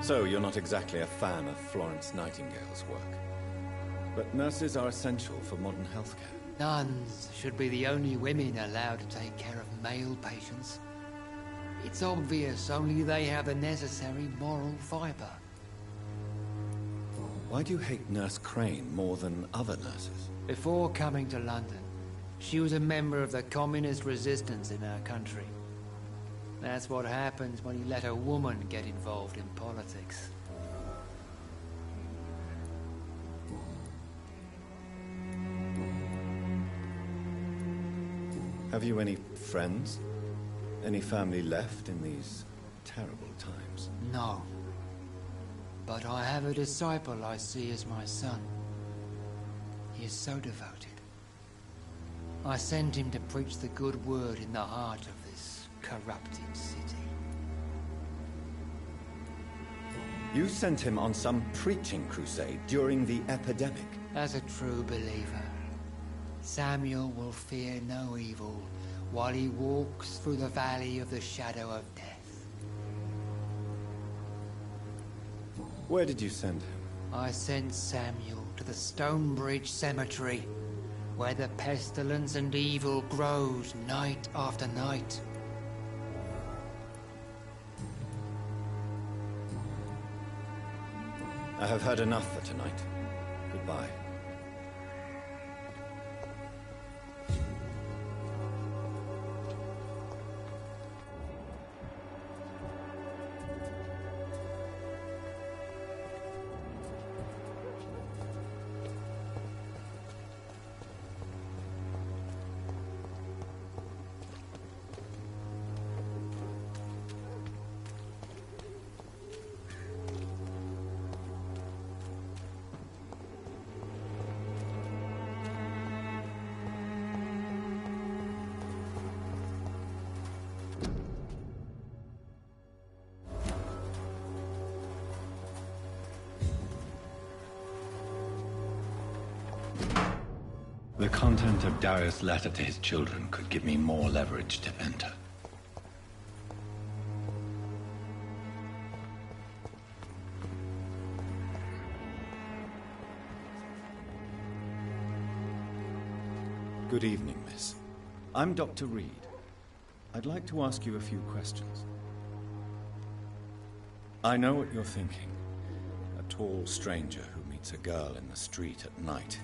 So, you're not exactly a fan of Florence Nightingale's work. But nurses are essential for modern healthcare. Nuns should be the only women allowed to take care of male patients. It's obvious only they have the necessary moral fiber. Why do you hate Nurse Crane more than other nurses? Before coming to London, she was a member of the communist resistance in our country. That's what happens when you let a woman get involved in politics. Have you any friends? Any family left in these terrible times? No. But I have a disciple I see as my son. He is so devoted. I sent him to preach the good word in the heart of this corrupted city. You sent him on some preaching crusade during the epidemic? As a true believer, Samuel will fear no evil while he walks through the valley of the shadow of death. Where did you send him? I sent Samuel to the Stonebridge Cemetery, where the pestilence and evil grows night after night. I have heard enough for tonight. Goodbye. The content of Darius' letter to his children could give me more leverage to enter. Good evening, miss. I'm Dr. Reed. I'd like to ask you a few questions. I know what you're thinking. A tall stranger who meets a girl in the street at night.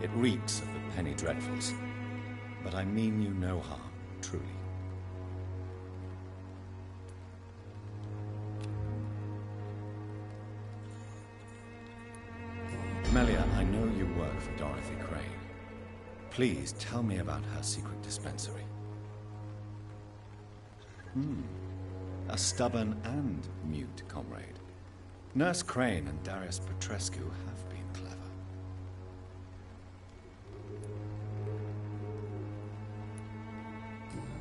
It reeks of the penny dreadfuls. But I mean you no harm, truly. Melia, I know you work for Dorothy Crane. Please tell me about her secret dispensary. A stubborn and mute comrade. Nurse Crane and Darius Petrescu have been clever.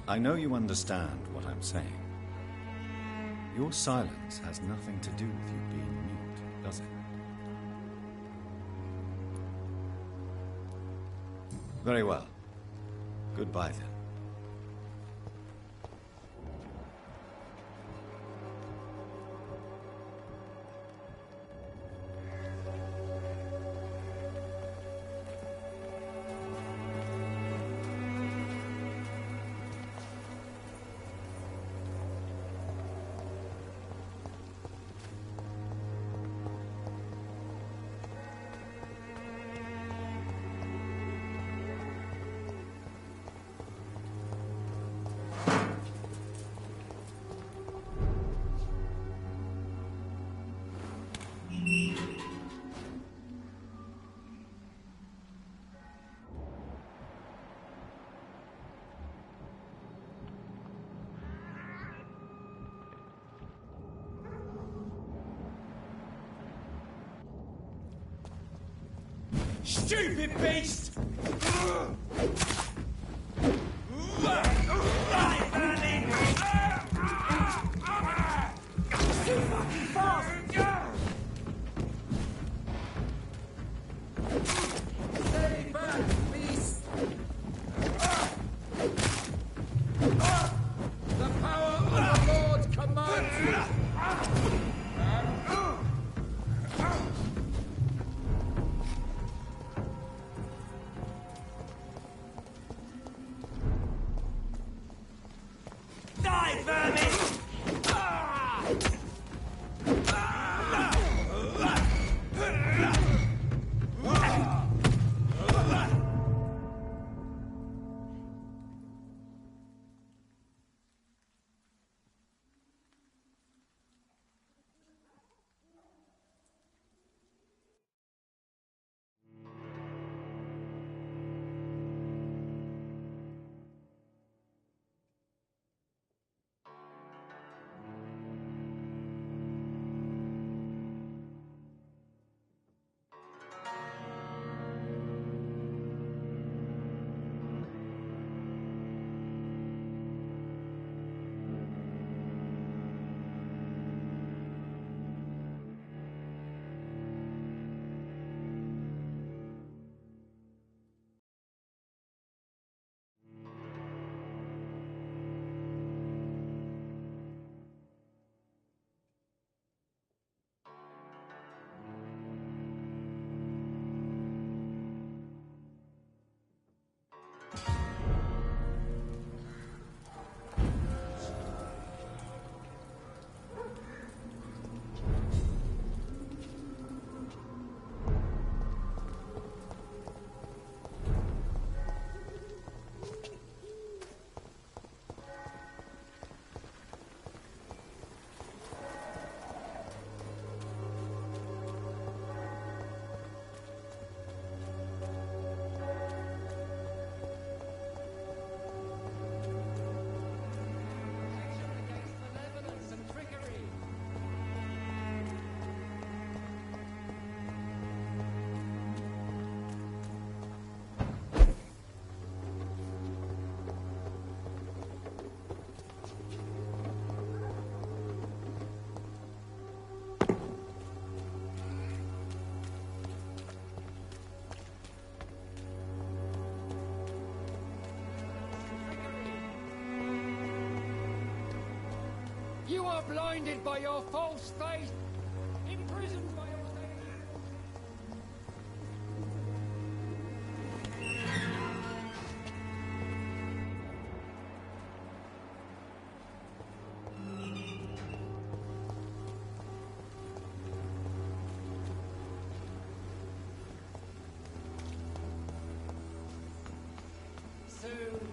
I know you understand what I'm saying. Your silence has nothing to do with you being mute, does it? Very well. Goodbye, then. Stupid beast! Stay back, beast! The power of the Lord commands you! Die, vermin! You are blinded by your false faith, imprisoned by your faith. Soon